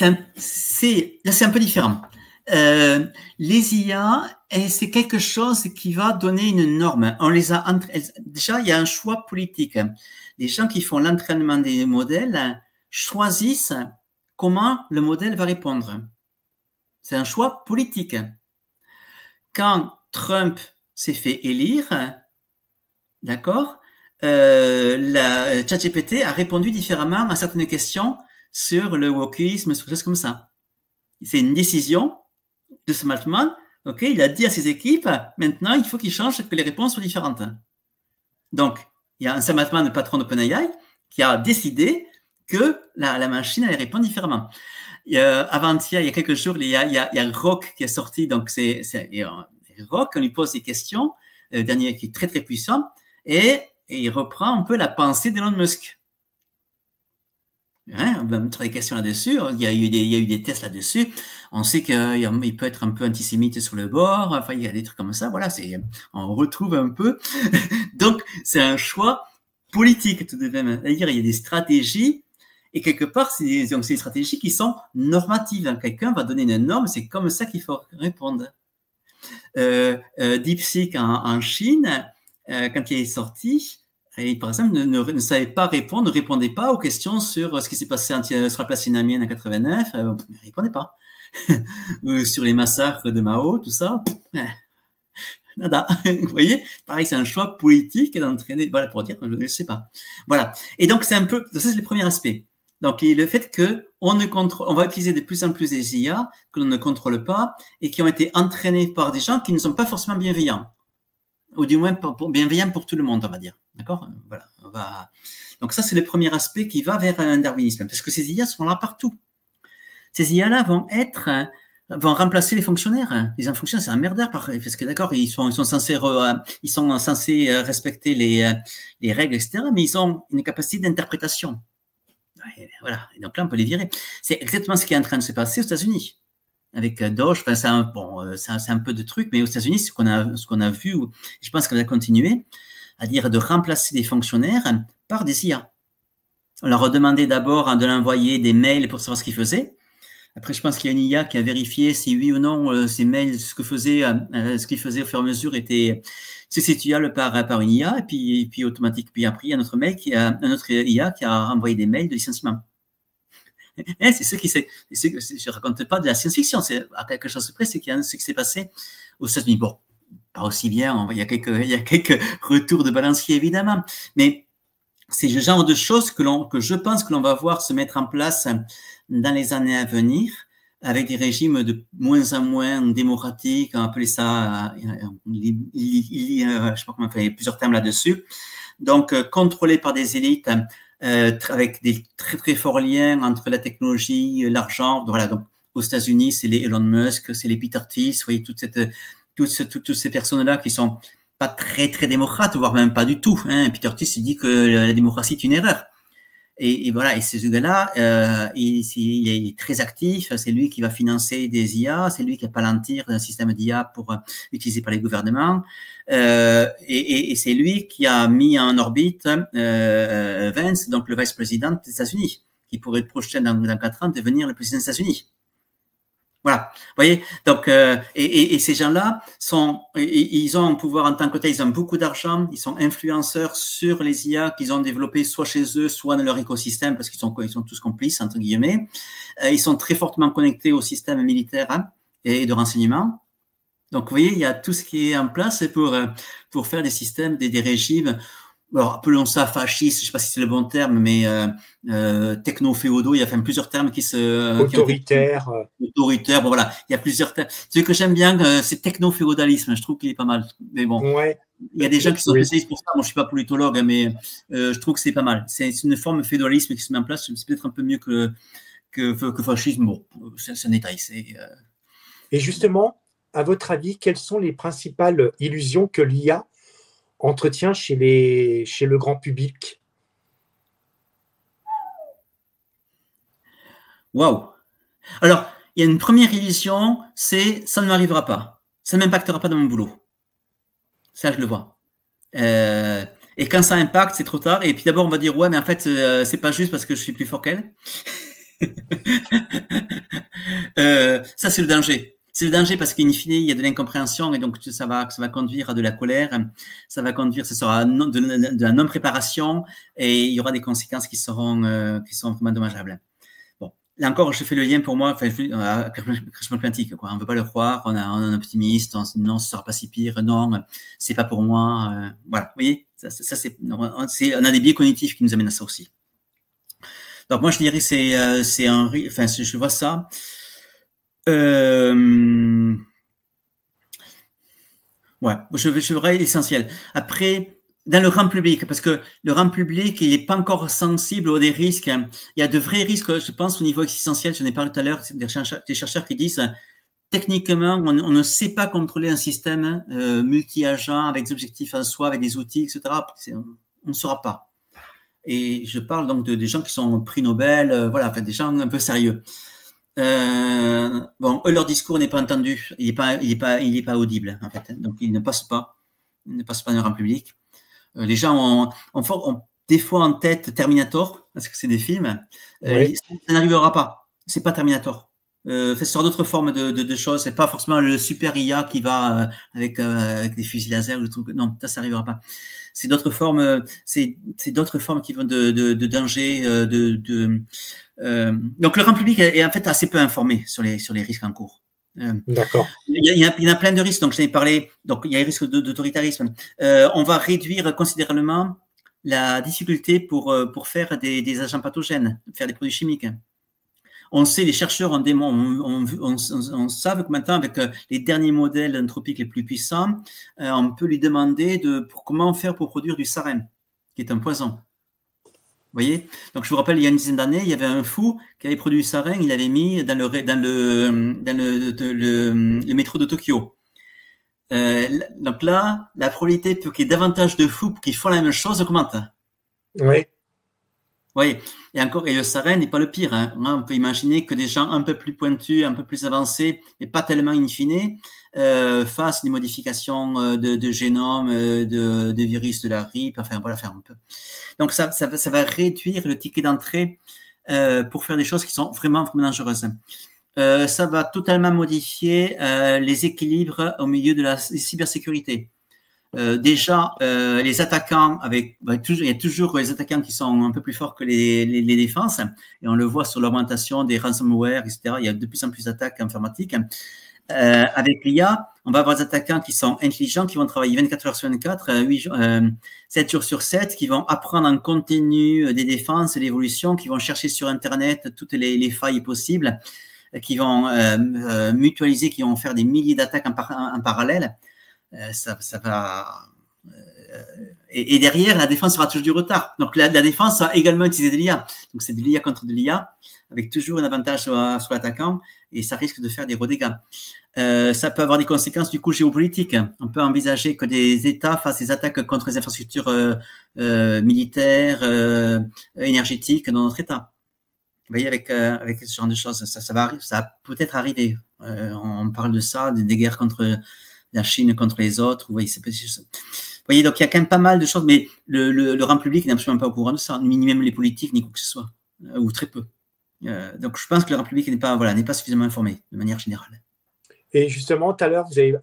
là, c'est un peu différent. Euh, les IA, c'est quelque chose qui va donner une norme. On les a déjà, il y a un choix politique. Les gens qui font l'entraînement des modèles choisissent comment le modèle va répondre. C'est un choix politique. Quand Trump s'est fait élire, d'accord, la ChatGPT a répondu différemment à certaines questions sur le wokisme, sur des choses comme ça. C'est une décision de Sam Altman. Ok, il a dit à ses équipes, maintenant, il faut qu'ils changent, que les réponses soient différentes. Donc, il y a un Sam Altman, le patron d'OpenAI, qui a décidé que la machine allait répondre différemment. Avant-hier, il y a quelques jours, il y a Rock qui est sorti. Donc, Rock, on lui pose des questions, le dernier qui est très, très puissant, et il reprend un peu la pensée d'Elon Musk. Hein, on va mettre des questions là-dessus. Il y a eu des tests là-dessus. On sait qu'il peut être un peu antisémite sur le bord. Enfin, il y a des trucs comme ça. Voilà, on retrouve un peu. Donc, c'est un choix politique tout de même. C'est-à-dire, il y a des stratégies. Et quelque part, c'est des stratégies qui sont normatives. Quelqu'un va donner une norme, c'est comme ça qu'il faut répondre. DeepSeek en Chine, quand il est sorti, et par exemple, ne savait pas répondre, ne répondait pas aux questions sur ce qui s'est passé sur la place Tiananmen en 89, ne répondait pas. Sur les massacres de Mao, tout ça, nada. Vous voyez, pareil, c'est un choix politique d'entraîner, voilà, pour dire, je ne sais pas. Voilà. Et donc, c'est un peu, ça c'est le premier aspect. Donc, le fait que on va utiliser de plus en plus des IA que l'on ne contrôle pas et qui ont été entraînés par des gens qui ne sont pas forcément bienveillants, ou du moins bienveillants pour tout le monde, on va dire. D'accord? Voilà. Donc, ça, c'est le premier aspect qui va vers un darwinisme, parce que ces IA sont là partout. Ces IA-là vont remplacer les fonctionnaires. Les fonctionnaires, c'est un merdeur, parce que d'accord, ils sont censés respecter les règles, etc., mais ils ont une capacité d'interprétation. Voilà. Et donc là, on peut les virer. C'est exactement ce qui est en train de se passer aux États-Unis. Avec Doge, enfin, c'est un peu de trucs, mais aux États-Unis, ce qu'on a vu, je pense qu'on va continuer, à dire de remplacer des fonctionnaires par des IA. On leur a demandé d'abord de l'envoyer des mails pour savoir ce qu'ils faisaient. Après, je pense qu'il y a une IA qui a vérifié si oui ou non ces mails, ce qu'ils faisaient au fur et à mesure c'est situable par une IA, et puis automatique. Puis après, il y a un autre IA qui a envoyé des mails de licenciement. C'est ce qui s'est. Je raconte pas de la science-fiction, c'est à quelque chose de près, c'est ce qui s'est passé aux États-Unis. Bon, pas aussi bien, il y a quelques retours de balancier évidemment, mais c'est le genre de choses que je pense que l'on va voir se mettre en place dans les années à venir, avec des régimes de moins en moins démocratiques, on va appeler ça, je sais pas comment il y a plusieurs termes là-dessus. Donc, contrôlés par des élites, avec des très très forts liens entre la technologie, l'argent. Voilà. Donc, aux États-Unis, c'est les Elon Musk, c'est les Peter Thiel, vous voyez toutes ces personnes-là qui sont pas très très démocrates, voire même pas du tout. Hein. Peter Thiel il dit que la démocratie est une erreur. Et voilà, et ce gars-là, il est très actif, c'est lui qui va financer des IA, c'est lui qui va palantir un système d'IA pour utilisé par les gouvernements, et c'est lui qui a mis en orbite Vance, donc le vice-président des États-Unis, qui pourrait être projeté dans 4 ans devenir le président des États-Unis. Voilà, vous voyez. Donc, et ces gens-là ils ont un pouvoir en tant que tel, ils ont beaucoup d'argent, ils sont influenceurs sur les IA qu'ils ont développés soit chez eux, soit dans leur écosystème, parce qu'ils sont tous complices entre guillemets. Ils sont très fortement connectés au système militaire et de renseignement. Donc, vous voyez, il y a tout ce qui est en place pour faire des systèmes, des régimes. Alors, appelons ça fasciste, je ne sais pas si c'est le bon terme, mais techno-féodaux, il y a enfin plusieurs termes qui se... Autoritaire. Autoritaire, bon voilà, il y a plusieurs termes. Ce que j'aime bien, c'est techno-féodalisme, je trouve qu'il est pas mal. Mais bon, ouais. Il y a des gens qui sont spécialistes pour ça, moi je ne suis pas politologue, mais je trouve que c'est pas mal. C'est une forme de féodalisme qui se met en place, c'est peut-être un peu mieux que fascisme, bon, c'est un détail. Et justement, à votre avis, quelles sont les principales illusions que l'IA entretient chez le grand public? Waouh! Alors, il y a une première illusion, c'est ça ne m'arrivera pas. Ça ne m'impactera pas dans mon boulot. Ça, je le vois. Et quand ça impacte, c'est trop tard. Et puis d'abord, on va dire, ouais, mais en fait, c'est pas juste parce que je suis plus fort qu'elle. Ça, c'est le danger. C'est le danger parce qu'in fine, il y a de l'incompréhension et donc ça va conduire à de la colère, ça sera de la non-préparation et il y aura des conséquences qui seront vraiment dommageables. Bon, là encore, je fais le lien pour moi, enfin, crachement quantique, quoi. On veut pas le croire, on est un optimiste, non, ce sera pas si pire, non, c'est pas pour moi, voilà. Vous voyez, on a des biais cognitifs qui nous amènent à ça aussi. Donc moi, je dirais je vois ça. Ouais, je verrais l'essentiel. Après, dans le grand public, parce que le grand public, il n'est pas encore sensible aux des risques. Il y a de vrais risques, je pense, au niveau existentiel. Je n'ai parlé tout à l'heure des chercheurs qui disent, techniquement, on ne sait pas contrôler un système multi-agent avec des objectifs en soi, avec des outils, etc. On ne saura pas. Et je parle donc des gens qui sont prix Nobel, voilà, enfin, des gens un peu sérieux. Bon, eux, leur discours n'est pas entendu, il est pas audible en fait, donc il ne passe pas dans le grand public. Les gens ont des fois en tête Terminator parce que c'est des films. Oui. Ça n'arrivera pas. C'est pas Terminator. Ce sera d'autres formes de choses. C'est pas forcément le super IA qui va avec des fusils laser ou des trucs. Non, ça n'arrivera pas. C'est d'autres formes. C'est d'autres formes qui vont de danger. Donc le grand public est en fait assez peu informé sur les risques en cours. D'accord. Il y en a plein de risques. Donc j'en ai parlé. Donc il y a les risques d'autoritarisme. On va réduire considérablement la difficulté pour faire des agents pathogènes, faire des produits chimiques. On sait, les chercheurs on savent que maintenant, avec les derniers modèles anthropiques les plus puissants, on peut lui demander comment faire pour produire du sarin, qui est un poison. Vous voyez? Donc, je vous rappelle, il y a une dizaine d'années, il y avait un fou qui avait produit du sarin, il l'avait mis dans le métro de Tokyo. Donc là, la probabilité pour qu'il y ait davantage de fous qui font la même chose augmente. Oui. Oui, et le sarin n'est pas le pire. Hein. On peut imaginer que des gens un peu plus pointus, un peu plus avancés, mais pas tellement in fine, fassent des modifications de génome, de virus de la grippe, enfin voilà, faire un peu. Donc ça va réduire le ticket d'entrée pour faire des choses qui sont vraiment, vraiment dangereuses. Ça va totalement modifier les équilibres au milieu de la cybersécurité. Déjà, les attaquants, il y a toujours les attaquants qui sont un peu plus forts que les défenses, et on le voit sur l'augmentation des ransomware, etc. Il y a de plus en plus d'attaques informatiques. Avec l'IA, on va avoir des attaquants qui sont intelligents, qui vont travailler 24 heures sur 24, 7 jours sur 7, qui vont apprendre en continu des défenses, l'évolution, qui vont chercher sur Internet toutes les failles possibles, qui vont mutualiser, qui vont faire des milliers d'attaques en parallèle. Ça va et derrière la défense aura toujours du retard. Donc la défense va également utiliser de l'IA. Donc c'est de l'IA contre de l'IA avec toujours un avantage sur l'attaquant et ça risque de faire des gros dégâts. Ça peut avoir des conséquences du coup géopolitiques. On peut envisager que des États fassent des attaques contre les infrastructures militaires, énergétiques dans notre État. Vous voyez, avec ce genre de choses, ça va peut-être arriver. On parle de ça, des guerres contre la Chine contre les autres. Vous voyez, donc il y a quand même pas mal de choses, mais le grand public n'est absolument pas au courant de ça, ni même les politiques, ni quoi que ce soit, ou très peu. Donc je pense que le grand public n'est pas suffisamment informé de manière générale. Et justement, tout à l'heure, vous avez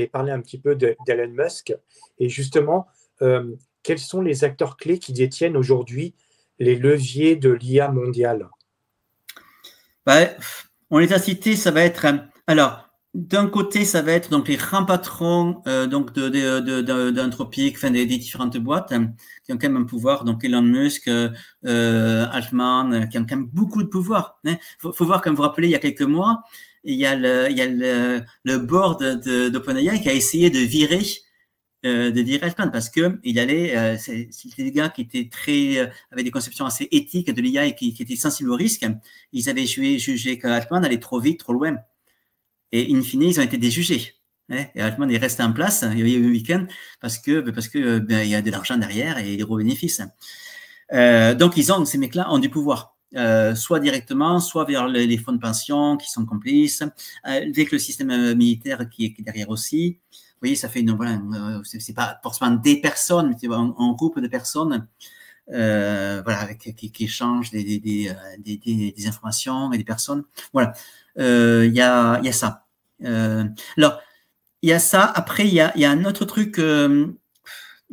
parlé un petit peu d'Elon Musk, et justement, quels sont les acteurs clés qui détiennent aujourd'hui les leviers de l'IA mondiale? On les a cités, ça va être... Alors, d'un côté, ça va être donc les grands patrons donc d'Anthropic, enfin des différentes boîtes qui ont quand même un pouvoir. Donc Elon Musk, Altman, qui ont quand même beaucoup de pouvoir. Hein. Faut voir, comme vous vous rappelez, il y a quelques mois, il y a le board d'OpenAI qui a essayé de virer Altman parce que c'était des gars qui étaient avaient des conceptions assez éthiques de l'IA et qui étaient sensibles au risque. Ils avaient jugé qu'Altman allait trop vite, trop loin. Et in fine, ils ont été déjugés. Hein, et Altman est resté en place, il y a eu le week-end, parce que il y a de l'argent derrière et des gros bénéfices. Donc, ces mecs-là ont du pouvoir, soit directement, soit vers les fonds de pension qui sont complices, avec le système militaire qui est derrière aussi. Vous voyez, ça fait c'est pas forcément des personnes, mais c'est un groupe de personnes qui échangent des informations et des personnes. Voilà. Il y a ça. Alors, il y a ça. Après, il y a un autre truc que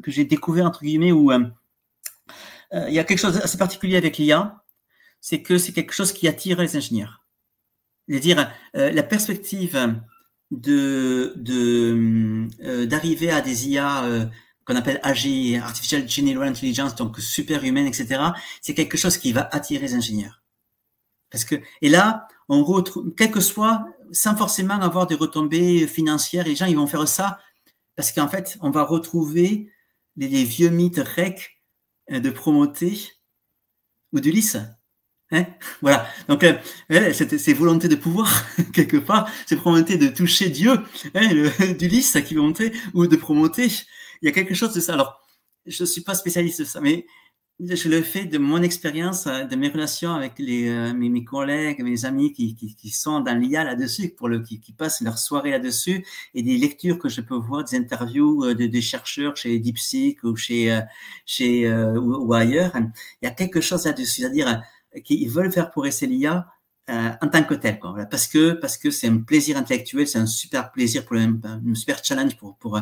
j'ai découvert, entre guillemets, où il y a quelque chose d'assez particulier avec l'IA, c'est que c'est quelque chose qui attire les ingénieurs. C'est-à-dire, la perspective d'arriver à des IA qu'on appelle AGI, Artificial General Intelligence, donc super humaine, etc., c'est quelque chose qui va attirer les ingénieurs. Parce que, et là, on retrouve, quel que soit, sans forcément avoir des retombées financières, les gens, ils vont faire ça parce qu'en fait, on va retrouver les vieux mythes grecs de Prométhée ou d'Ulysse. Hein, voilà. Donc, c'est volonté de pouvoir, quelque part. C'est Prométhée de toucher Dieu, d'Ulysse qui veut montrer, ou de Prométhée. Il y a quelque chose de ça. Alors, je ne suis pas spécialiste de ça, mais je le fais de mon expérience, de mes relations avec mes collègues, mes amis qui sont dans l'IA là-dessus, qui passent leur soirée là-dessus, et des lectures que je peux voir, des interviews de chercheurs chez DeepSeek ou ou ailleurs. Il y a quelque chose là-dessus, c'est-à-dire qu'ils veulent faire progresser l'IA en tant que tel, quoi. Voilà, parce que c'est un plaisir intellectuel, c'est un super plaisir un super challenge pour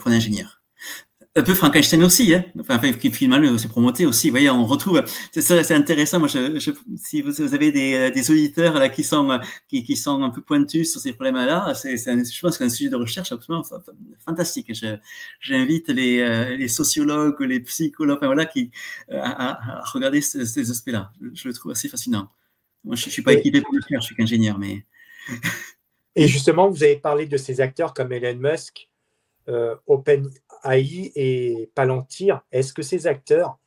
l'ingénieur. Un peu Frankenstein aussi, hein. Enfin, finalement, c'est Prométhée aussi. Vous voyez, on retrouve. C'est intéressant. Moi, si vous avez des auditeurs là qui sont un peu pointus sur ces problèmes-là, je pense que c'est un sujet de recherche absolument fantastique. J'invite les sociologues, les psychologues, enfin, voilà, à regarder ces aspects-là. Je le trouve assez fascinant. Moi, je suis pas équipé pour le faire. Je suis qu'ingénieur, mais. Et justement, vous avez parlé de ces acteurs comme Elon Musk, OpenAI et Palantir. Est-ce que ces acteurs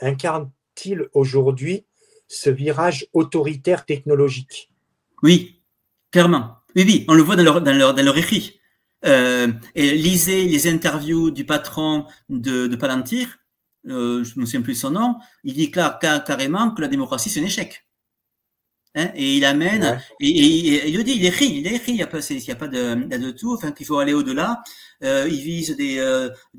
incarnent-ils aujourd'hui ce virage autoritaire technologique? Oui, clairement. Oui, on le voit dans leur écrit. Et lisez les interviews du patron de Palantir, je me souviens plus de son nom, il dit carrément que la démocratie c'est un échec. Hein, et il amène, ouais. et il le dit, il écrit, il n'y a pas de tout, enfin qu'il faut aller au-delà. Il vise des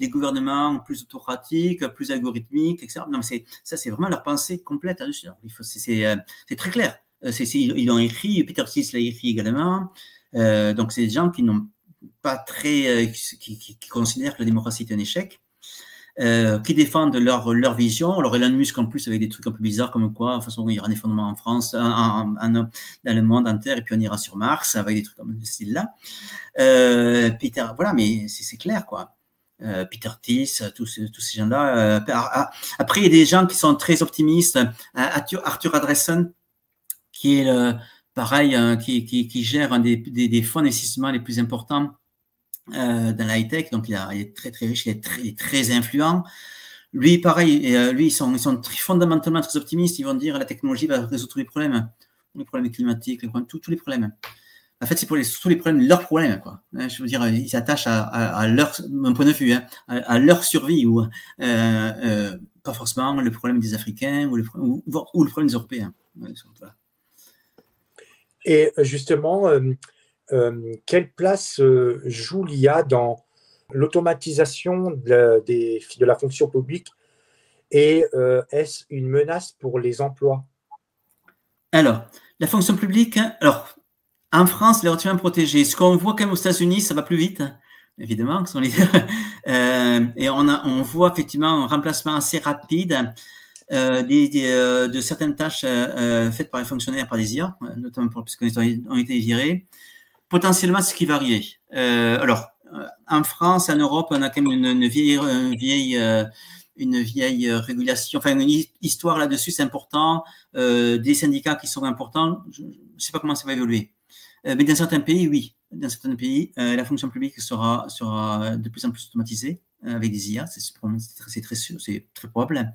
gouvernements plus autocratiques, plus algorithmiques, etc. Non, mais c'est vraiment leur pensée complète là-dessus. C'est très clair. Ils l'ont écrit, Peter Thiel l'a écrit également. Donc c'est des gens qui n'ont pas qui considèrent que la démocratie est un échec. Qui défendent leur vision. Alors Elon Musk en plus avec des trucs un peu bizarres comme quoi, de toute façon, il y aura un effondrement en France, dans le monde entier, et puis on ira sur Mars avec des trucs comme ce style-là. Peter, voilà, mais c'est clair, quoi. Peter Thiel, tous ces gens-là. Après, il y a des gens qui sont très optimistes. Arthur Andreessen, qui est pareil, qui gère un des fonds d'investissement les plus importants dans la high-tech, donc il est très très riche, il est très influent. Lui, pareil, lui, ils sont fondamentalement très optimistes. Ils vont dire la technologie va résoudre tous les problèmes climatiques, tous les problèmes. En fait, c'est pour tous les problèmes, leurs problèmes, quoi. Je veux dire, ils s'attachent à mon point de vue, hein, à leur survie ou pas forcément le problème des Africains ou le problème des Européens. Voilà. Et justement, quelle place joue l'IA dans l'automatisation de la fonction publique et est-ce une menace pour les emplois? Alors, la fonction publique, alors, en France, les relativement protégés. Ce qu'on voit quand même aux États-Unis, ça va plus vite, évidemment, sont et on voit effectivement un remplacement assez rapide de certaines tâches faites par les fonctionnaires, par des IA, notamment puisqu'ils ont été virés. Potentiellement, c'est ce qui va arriver. Alors, en France, en Europe, on a quand même une vieille régulation, enfin une histoire là-dessus, c'est important. Des syndicats qui sont importants, je ne sais pas comment ça va évoluer. Mais dans certains pays, oui. Dans certains pays, la fonction publique sera de plus en plus automatisée avec des IA, c'est très sûr, c'est très probable.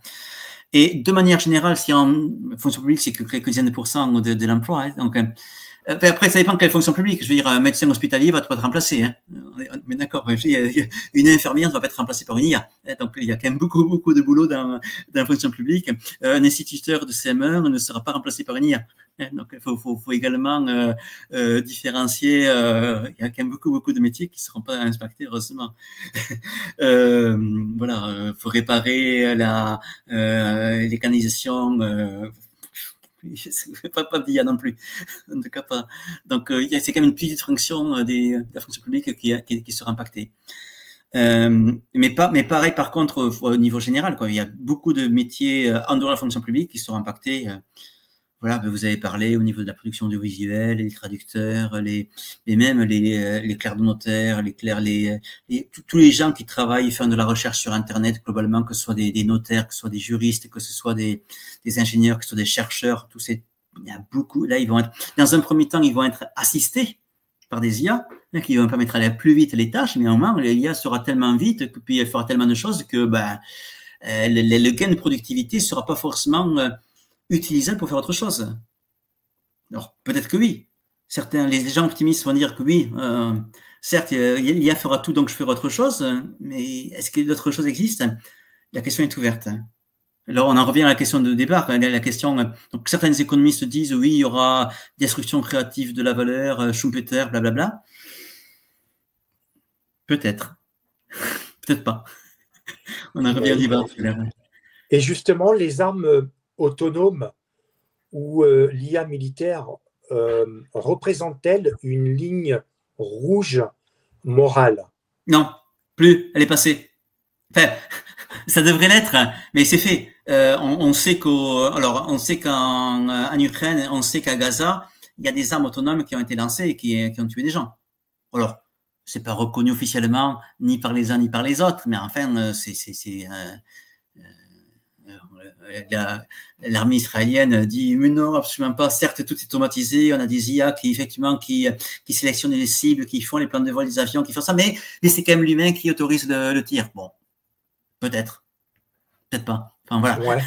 Et de manière générale, si en fonction publique, c'est que quelques dizaines de pourcents de l'emploi. Hein, donc, après, ça dépend de quelle fonction publique. Je veux dire, un médecin hospitalier va pas te remplacer. Hein. Mais d'accord, une infirmière ne va pas être remplacée par une IA. Donc, il y a quand même beaucoup de boulot dans la fonction publique. Un instituteur de CM1 ne sera pas remplacé par une IA. Donc, il faut également différencier. Il y a quand même beaucoup de métiers qui ne seront pas impactés, heureusement. Voilà, faut réparer les canalisations. pas d'IA non plus. En tout cas, pas. Donc, c'est quand même une petite fonction de la fonction publique qui sera impactée. Mais pareil, par contre, au niveau général, quoi, il y a beaucoup de métiers en dehors de la fonction publique qui seront impactés. Voilà, vous avez parlé au niveau de la production audiovisuelle, les traducteurs, et même les clercs de notaire, tous les gens qui travaillent, font de la recherche sur Internet, globalement, que ce soit des notaires, que ce soit des juristes, que ce soit des ingénieurs, que ce soit des chercheurs, il y a beaucoup, là, ils vont être, dans un premier temps, ils vont être assistés par des IA, qui vont permettre d'aller plus vite les tâches, mais au moment, l'IA sera tellement vite, puis elle fera tellement de choses que, le gain de productivité sera pas forcément, utilisable pour faire autre chose. Alors, peut-être que oui. Les gens optimistes vont dire que oui, certes, l'IA fera tout, donc je ferai autre chose, mais est-ce que d'autres choses existent? La question est ouverte. Alors, on en revient à la question de départ. La question, donc, certains économistes disent oui, il y aura destruction créative de la valeur, Schumpeter, blablabla. Peut-être. Peut-être pas. On en revient au débat. Et justement, les armes autonomes ou l'IA militaire représente-t-elle une ligne rouge morale? Non, plus. Elle est passée. Enfin, ça devrait l'être, mais c'est fait. On sait on sait qu'en Ukraine, on sait qu'à Gaza, il y a des armes autonomes qui ont été lancées et qui ont tué des gens. Alors, c'est pas reconnu officiellement ni par les uns ni par les autres, mais enfin, l'armée israélienne dit mais non, absolument pas. Certes, tout est automatisé. On a des IA qui effectivement qui sélectionnent les cibles, qui font les plans de vol des avions, qui font ça, mais c'est quand même l'humain qui autorise le tir. Bon, peut-être pas. Enfin voilà. Ouais.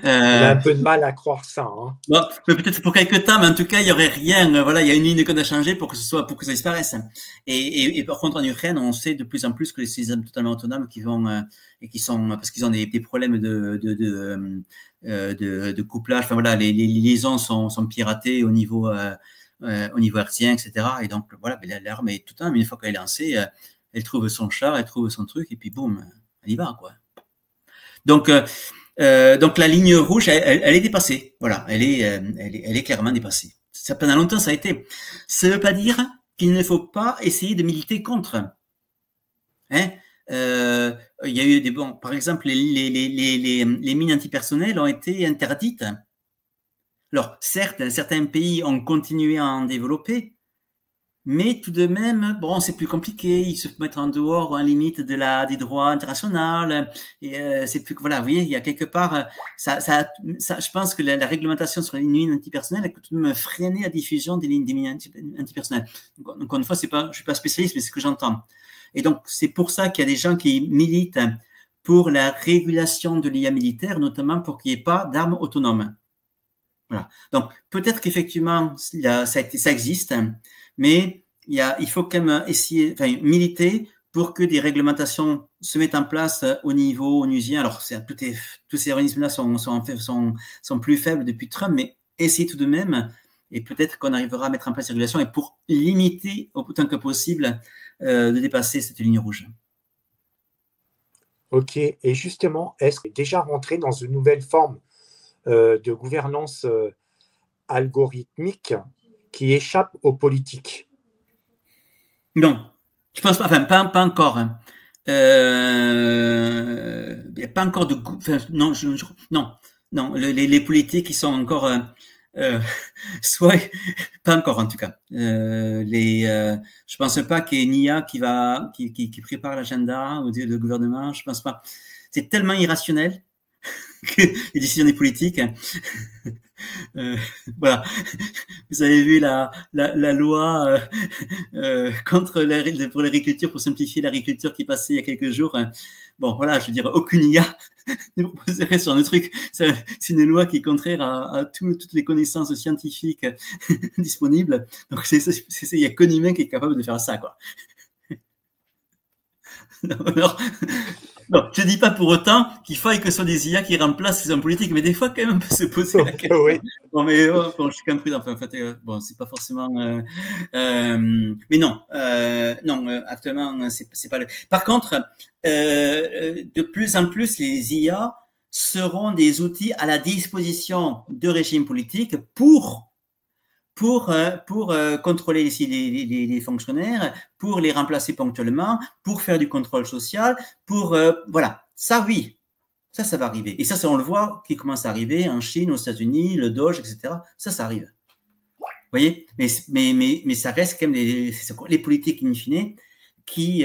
On a un peu de mal à croire ça. Hein. Bon, peut-être pour quelques temps, mais en tout cas, il y aurait rien. Voilà, il y a une ligne de code à changer pour que ça disparaisse. Et par contre, en Ukraine, on sait de plus en plus que les systèmes totalement autonomes qui vont et qui sont parce qu'ils ont des problèmes de couplage. Enfin voilà, les liaisons sont piratées au niveau hertzien, etc. Et donc voilà, l'arme est tout le temps, mais une fois qu'elle est lancée, elle trouve son char, elle trouve son truc, et puis boum, elle y va, quoi. Donc la ligne rouge, elle est dépassée. Voilà, elle est clairement dépassée. Ça, pendant longtemps, ça a été. Ça ne veut pas dire qu'il ne faut pas essayer de militer contre. Hein, il y a eu par exemple, les mines antipersonnelles ont été interdites. Alors, certes, certains pays ont continué à en développer, mais tout de même, bon, c'est plus compliqué. Ils se mettent en dehors, en limite des droits internationaux. Et c'est plus, voilà, vous voyez, il y a quelque part, je pense que la réglementation sur les mines antipersonnelles a tout de même freiné la diffusion des mines antipersonnelles. Donc, encore une fois, je suis pas spécialiste, mais c'est ce que j'entends. Et donc, c'est pour ça qu'il y a des gens qui militent pour la régulation de l'IA militaire, notamment pour qu'il n'y ait pas d'armes autonomes. Voilà. Donc, peut-être qu'effectivement, ça existe, mais il faut quand même essayer, militer pour que des réglementations se mettent en place au niveau onusien. Alors, tous ces organismes-là sont plus faibles depuis Trump, mais essayer tout de même, et peut-être qu'on arrivera à mettre en place des régulations et pour limiter autant que possible de dépasser cette ligne rouge. Ok, et justement, est-ce que déjà rentré dans une nouvelle forme de gouvernance algorithmique qui échappe aux politiques? Non, je pense pas, enfin pas encore. Hein. Il n'y a pas encore de non, non, les politiques qui sont encore soit pas encore en tout cas. Je pense pas qu'il y ait une IA qui prépare l'agenda ou le gouvernement. Je pense pas. C'est tellement irrationnel que les décisions des politiques. Voilà. Vous avez vu la loi pour l'agriculture, pour simplifier l'agriculture qui passait il y a quelques jours. Bon, voilà, je veux dire, aucune IA ne proposerait sur un truc. C'est une loi qui est contraire à toutes les connaissances scientifiques disponibles. Donc, il n'y a qu'un humain qui est capable de faire ça, quoi. Alors, non, je ne dis pas pour autant qu'il faille que ce soit des IA qui remplacent les hommes politiques, mais des fois, quand même, on peut se poser la question. Oui. Bon, mais bon, je suis quand même prudent. En fait, bon, c'est pas forcément. Mais non, actuellement, c'est pas le. Par contre, de plus en plus, les IA seront des outils à la disposition de régimes politiques pour contrôler les fonctionnaires, pour les remplacer ponctuellement, pour faire du contrôle social, voilà, ça oui, ça va arriver. Et ça on le voit qui commence à arriver en Chine, aux États-Unis, le Doge, etc. Ça arrive. Vous voyez, mais ça reste quand même les politiques in fine qui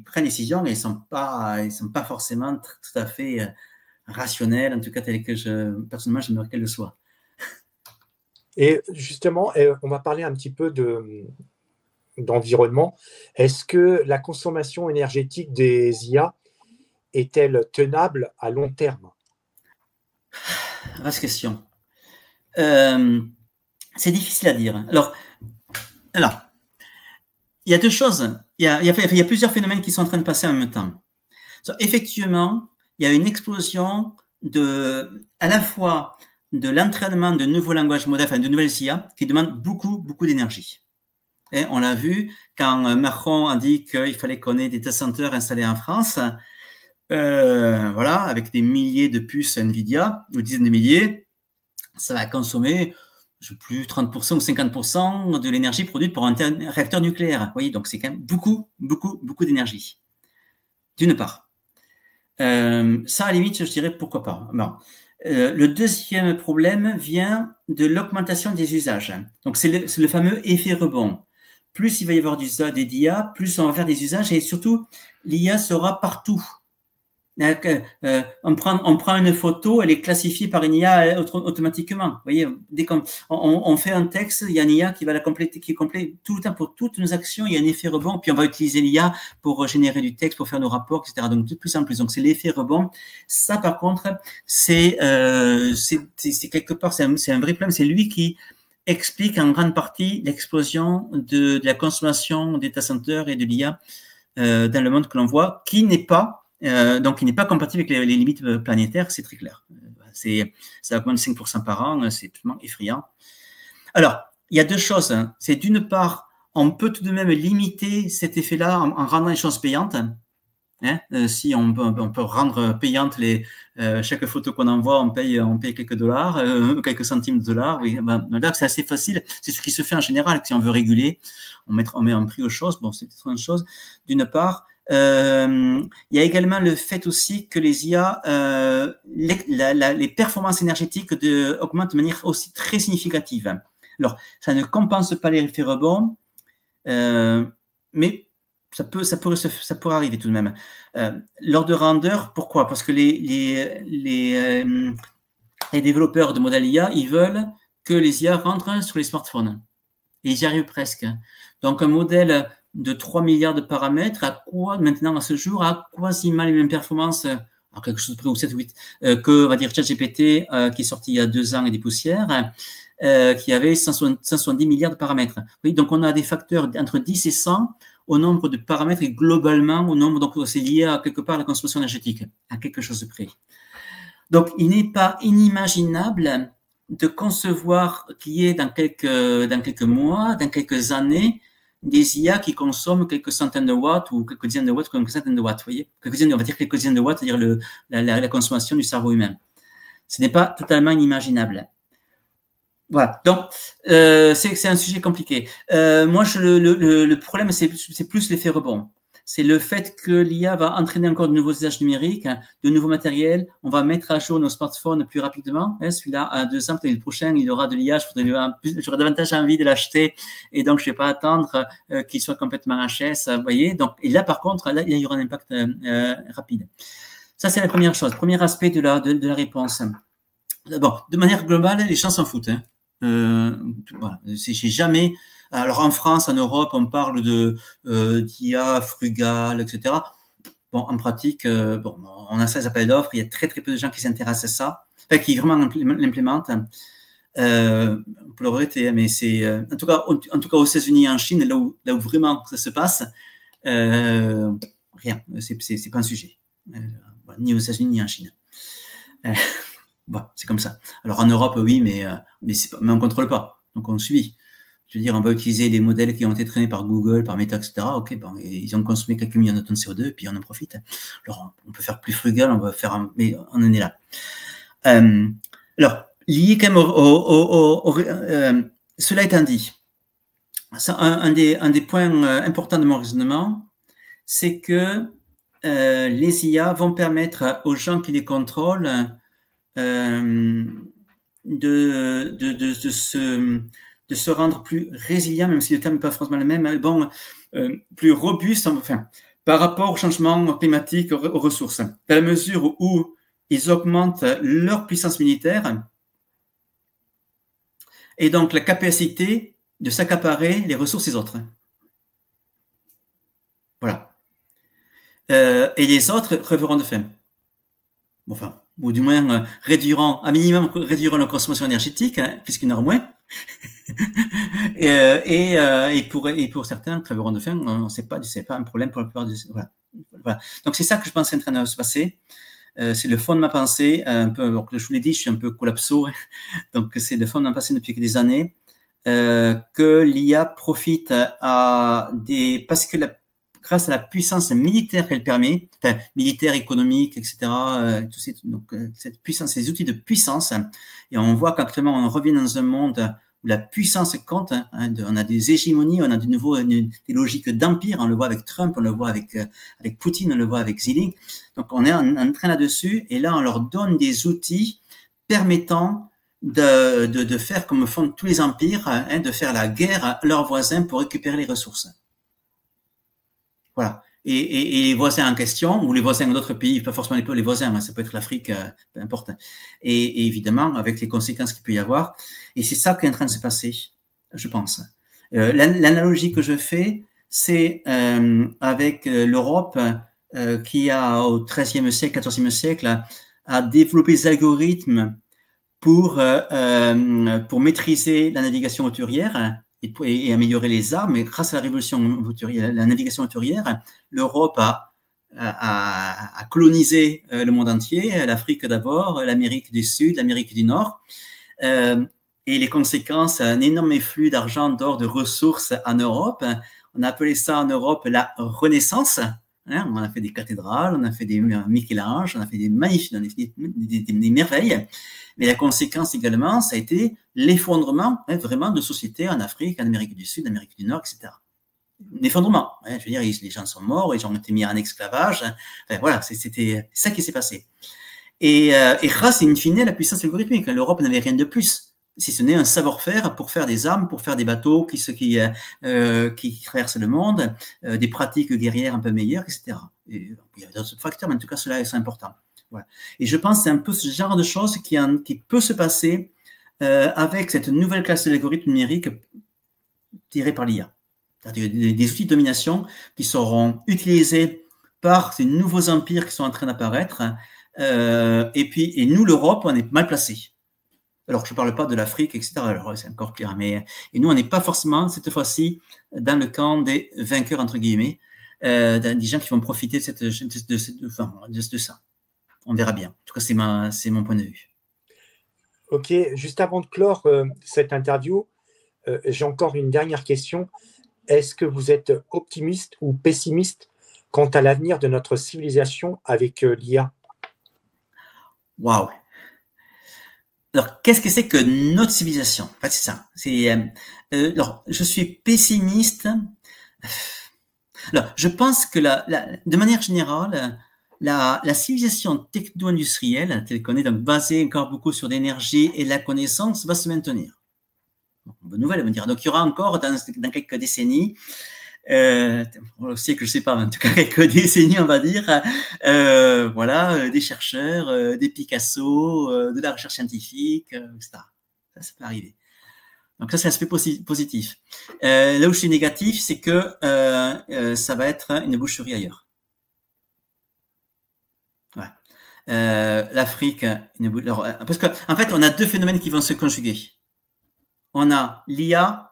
prennent des décisions et ils sont pas forcément tout à fait rationnelles, en tout cas tel que personnellement j'aimerais qu'elles le soient. Et justement, on va parler un petit peu d'environnement. Est-ce que la consommation énergétique des IA est-elle tenable à long terme? Vaste question. C'est difficile à dire. Alors, il y a deux choses. Il y a plusieurs phénomènes qui sont en train de passer en même temps. Effectivement, il y a une explosion à la fois de l'entraînement de nouveaux langages modèles, enfin de nouvelles IA, qui demandent beaucoup, beaucoup d'énergie. Et on l'a vu quand Macron a dit qu'il fallait qu'on ait des data centers installés en France, voilà, avec des milliers de puces NVIDIA, ou dizaines de milliers, ça va consommer, je ne sais plus, 30% ou 50% de l'énergie produite par un réacteur nucléaire. Vous voyez, donc c'est quand même beaucoup, beaucoup, beaucoup d'énergie. D'une part. Ça, à la limite, je dirais pourquoi pas. Bon. Le deuxième problème vient de l'augmentation des usages. Donc, c'est le fameux effet rebond. Plus il va y avoir des IA, plus on va faire des usages et surtout, l'IA sera partout. On prend une photo, elle est classifiée par une IA automatiquement. Vous voyez, dès qu'on fait un texte, il y a une IA qui va la compléter, qui complète tout le temps pour toutes nos actions. Il y a un effet rebond, puis on va utiliser l'IA pour générer du texte, pour faire nos rapports, etc. Donc de plus en plus. Donc c'est l'effet rebond. Ça, par contre, c'est quelque part, c'est un vrai problème. C'est lui qui explique en grande partie l'explosion de la consommation des data centers et de l'IA dans le monde que l'on voit, qui n'est pas donc, il n'est pas compatible avec les limites planétaires, c'est très clair. Ça augmente 5% par an, c'est absolument effrayant. Alors, il y a deux choses. Hein. C'est d'une part, on peut tout de même limiter cet effet-là en rendant les choses payantes. Hein. Si on peut rendre payantes chaque photo qu'on envoie, on paye quelques dollars, quelques centimes de dollars. Oui, là, c'est assez facile. C'est ce qui se fait en général. Si on veut réguler, on met un prix aux choses. Bon, c'est une chose. D'une part. Il y a également le fait aussi que les IA, les performances énergétiques augmentent de manière aussi très significative. Alors, ça ne compense pas les effets rebonds, mais ça pourrait arriver tout de même. Lors de render, pourquoi? Parce que les développeurs de modèles IA, ils veulent que les IA rentrent sur les smartphones. Et ils y arrivent presque. Donc, un modèle de 3 milliards de paramètres, maintenant, à ce jour, a quasiment les mêmes performances, quelque chose de près ou 7 ou 8, que, on va dire, ChatGPT, qui est sorti il y a 2 ans et des poussières, qui avait 170 milliards de paramètres. Oui, donc, on a des facteurs entre 10 et 100 au nombre de paramètres et globalement au nombre, donc, c'est lié à quelque part à la consommation énergétique, à quelque chose de près. Donc, il n'est pas inimaginable de concevoir qu'il y ait dans quelques mois, dans quelques années, des IA qui consomment quelques centaines de watts ou quelques dizaines de watts, quelques centaines de watts, vous voyez, on va dire quelques dizaines de watts, c'est-à-dire la consommation du cerveau humain. Ce n'est pas totalement inimaginable. Voilà, donc c'est un sujet compliqué. Moi, le problème, c'est plus l'effet rebond. C'est le fait que l'IA va entraîner encore de nouveaux usages numériques, de nouveaux matériels. On va mettre à jour nos smartphones plus rapidement. Celui-là, à 2 ans, peut-être le prochain, il aura de l'IA. J'aurais davantage envie de l'acheter. Et donc, je ne vais pas attendre qu'il soit complètement HS. Vous voyez. Donc, et là, par contre, là, il y aura un impact rapide. Ça, c'est la première chose. Premier aspect de la réponse. Bon, de manière globale, les gens s'en foutent. Hein. Voilà. J'ai jamais... Alors en France, en Europe, on parle d'IA frugale, etc. Bon, en pratique, on a 16 appels d'offres, il y a très très peu de gens qui s'intéressent à ça, enfin, qui vraiment l'implémentent. On peut le regretter, mais c'est en tout cas aux États-Unis et en Chine, là où vraiment ça se passe, rien, c'est pas un sujet, ni aux États-Unis ni en Chine. Bon, c'est comme ça. Alors en Europe, oui, mais on contrôle pas, donc on suit. Je veux dire, on va utiliser les modèles qui ont été traînés par Google, par Meta, etc. Ok, bon, ils ont consommé quelques millions de tonnes de CO2, et puis on en profite. Alors, on peut faire plus frugal, on va faire, mais on en est là. Alors, lié quand même cela étant dit, un des points importants de mon raisonnement, c'est que les IA vont permettre aux gens qui les contrôlent de se rendre plus résilient, même si le terme n'est pas forcément le même, bon, plus robuste, enfin, par rapport au changement climatique, aux ressources, dans la mesure où ils augmentent leur puissance militaire et donc la capacité de s'accaparer les ressources des autres. Voilà. Et les autres crèveront de faim. Enfin, ou du moins réduiront, à minimum, réduiront leur consommation énergétique, hein, puisqu'il y en aura moins. et pour certains, crèveront de faim, c'est pas un problème pour la plupart voilà. Donc c'est ça que je pense est en train de se passer. C'est le fond de ma pensée, un peu, donc, je vous l'ai dit, je suis un peu collapso, donc c'est le fond de ma pensée depuis des années, que l'IA profite parce que grâce à la puissance militaire qu'elle permet, enfin, militaire, économique, etc., donc cette puissance, ces outils de puissance, et on voit qu'actuellement on revient dans un monde où la puissance compte, on a des hégémonies, on a de nouveau des logiques d'empire, on le voit avec Trump, on le voit avec Poutine, on le voit avec Xi. Donc on est en train là-dessus, et là on leur donne des outils permettant de faire comme font tous les empires, de faire la guerre à leurs voisins pour récupérer les ressources. Voilà. Et les voisins en question, ou les voisins d'autres pays, pas forcément les voisins, ça peut être l'Afrique, peu importe. Et évidemment, avec les conséquences qu'il peut y avoir. Et c'est ça qui est en train de se passer, je pense. L'analogie que je fais, c'est avec l'Europe qui a, au XIIIe siècle, XIVe siècle, a développé des algorithmes pour maîtriser la navigation hauturière et améliorer les armes. Et grâce à la révolution hauturière, la navigation hauturière, l'Europe a colonisé le monde entier, l'Afrique d'abord, l'Amérique du Sud, l'Amérique du Nord. Et les conséquences, un énorme flux d'argent, d'or, de ressources en Europe. On a appelé ça en Europe la Renaissance. On a fait des cathédrales, on a fait des Michel-Ange, on a fait des magnifiques, des merveilles. Mais la conséquence également, ça a été l'effondrement vraiment de sociétés en Afrique, en Amérique du Sud, en Amérique du Nord, etc. L'effondrement. Je veux dire, les gens sont morts, les gens ont été mis en esclavage. Enfin, voilà, c'était ça qui s'est passé. Et grâce, in fine, à la puissance algorithmique, l'Europe n'avait rien de plus, si ce n'est un savoir-faire pour faire des armes, pour faire des bateaux qui traversent le monde, des pratiques guerrières un peu meilleures, etc. Et, il y a d'autres facteurs, mais en tout cas, cela est important. Voilà. Et je pense que c'est un peu ce genre de choses qui peut se passer avec cette nouvelle classe d'algorithmes numériques tirée par l'IA. Des outils de domination qui seront utilisés par ces nouveaux empires qui sont en train d'apparaître. Et nous, l'Europe, on est mal placés. Alors, je ne parle pas de l'Afrique, etc. Alors, c'est encore pire. Mais nous, on n'est pas forcément, cette fois-ci, dans le camp des vainqueurs, entre guillemets, des gens qui vont profiter de ça. On verra bien. En tout cas, c'est mon point de vue. Ok, juste avant de clore cette interview, j'ai encore une dernière question. Est-ce que vous êtes optimiste ou pessimiste quant à l'avenir de notre civilisation avec l'IA? Waouh! Alors, qu'est-ce que c'est que notre civilisation? En fait, c'est ça. Alors, je suis pessimiste. Alors, je pense que de manière générale, la civilisation techno-industrielle, telle qu'on est, donc basée encore beaucoup sur l'énergie et la connaissance, va se maintenir. Bonne nouvelle, on va dire. Donc, il y aura encore dans quelques décennies, on sait que je sais pas, en tout cas quelques décennies, on va dire, voilà, des chercheurs, des Picasso, de la recherche scientifique, etc. Ça peut arriver. Donc ça, c'est l'aspect positif. Là où je suis négatif, c'est que ça va être une boucherie ailleurs. Ouais. L'Afrique, parce que en fait, on a deux phénomènes qui vont se conjuguer. On a l'IA,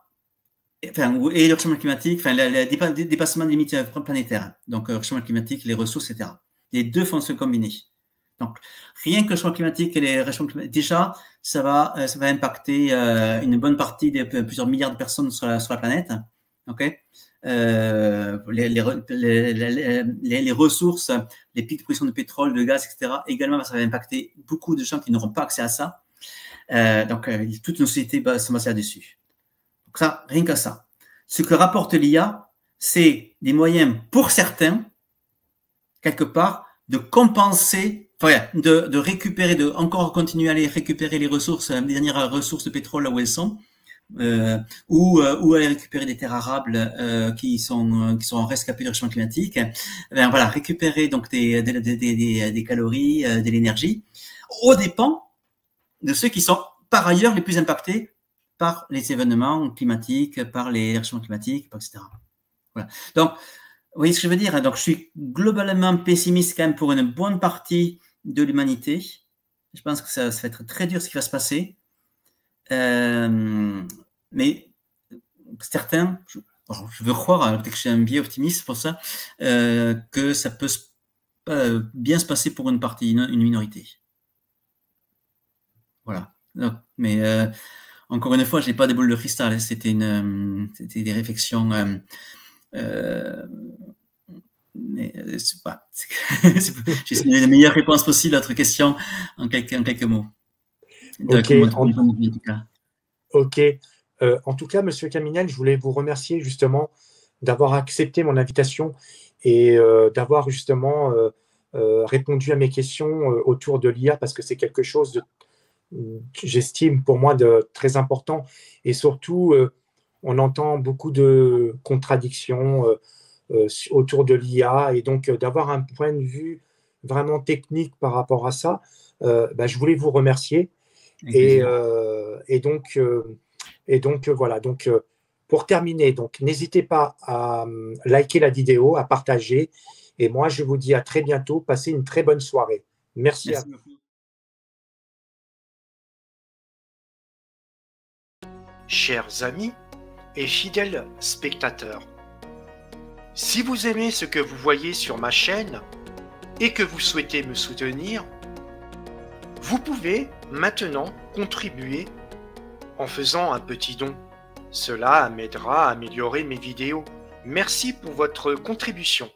et le changement climatique, le dépassement des limites planétaires. Donc, le changement climatique, les ressources, etc. Les deux vont se combiner. Donc, rien que le changement climatique et les réchauffements climatiques, déjà, ça va impacter une bonne partie des plusieurs milliards de personnes sur la planète. Okay, les ressources, les pics de production de pétrole, de gaz, etc. Également, ça va impacter beaucoup de gens qui n'auront pas accès à ça. Donc, toute nos sociétés sont basées là-dessus. Donc ça, rien que ça. Ce que rapporte l'IA, c'est des moyens pour certains, quelque part, de compenser, enfin, de récupérer, de encore continuer à aller récupérer les ressources, les dernières ressources de pétrole là où elles sont, ou aller récupérer des terres arables qui sont rescapées du réchauffement climatique. Voilà, récupérer donc des calories, de l'énergie, aux dépens de ceux qui sont par ailleurs les plus impactés par les événements climatiques, par les réchauffements climatiques, etc. Voilà. Donc, vous voyez ce que je veux dire? Donc, je suis globalement pessimiste quand même pour une bonne partie de l'humanité. Je pense que ça va être très dur ce qui va se passer. Mais certains, je veux croire, peut-être que je suis un biais optimiste pour ça, que ça peut bien se passer pour une partie, une minorité. Voilà. Donc, mais encore une fois, je n'ai pas des boules de cristal. C'était des réflexions. Mais c'est pas. J'ai essayé la meilleure réponse possible à votre question en quelques mots. Ok. Ok. En tout cas, Monsieur Caminel, je voulais vous remercier justement d'avoir accepté mon invitation et d'avoir justement répondu à mes questions autour de l'IA parce que c'est quelque chose j'estime pour moi de très important et surtout on entend beaucoup de contradictions autour de l'IA et donc d'avoir un point de vue vraiment technique par rapport à ça, je voulais vous remercier et donc voilà. Donc pour terminer, donc n'hésitez pas à liker la vidéo, à partager et moi je vous dis à très bientôt. Passez une très bonne soirée. Merci à vous. Chers amis et fidèles spectateurs, si vous aimez ce que vous voyez sur ma chaîne et que vous souhaitez me soutenir, vous pouvez maintenant contribuer en faisant un petit don. Cela m'aidera à améliorer mes vidéos. Merci pour votre contribution.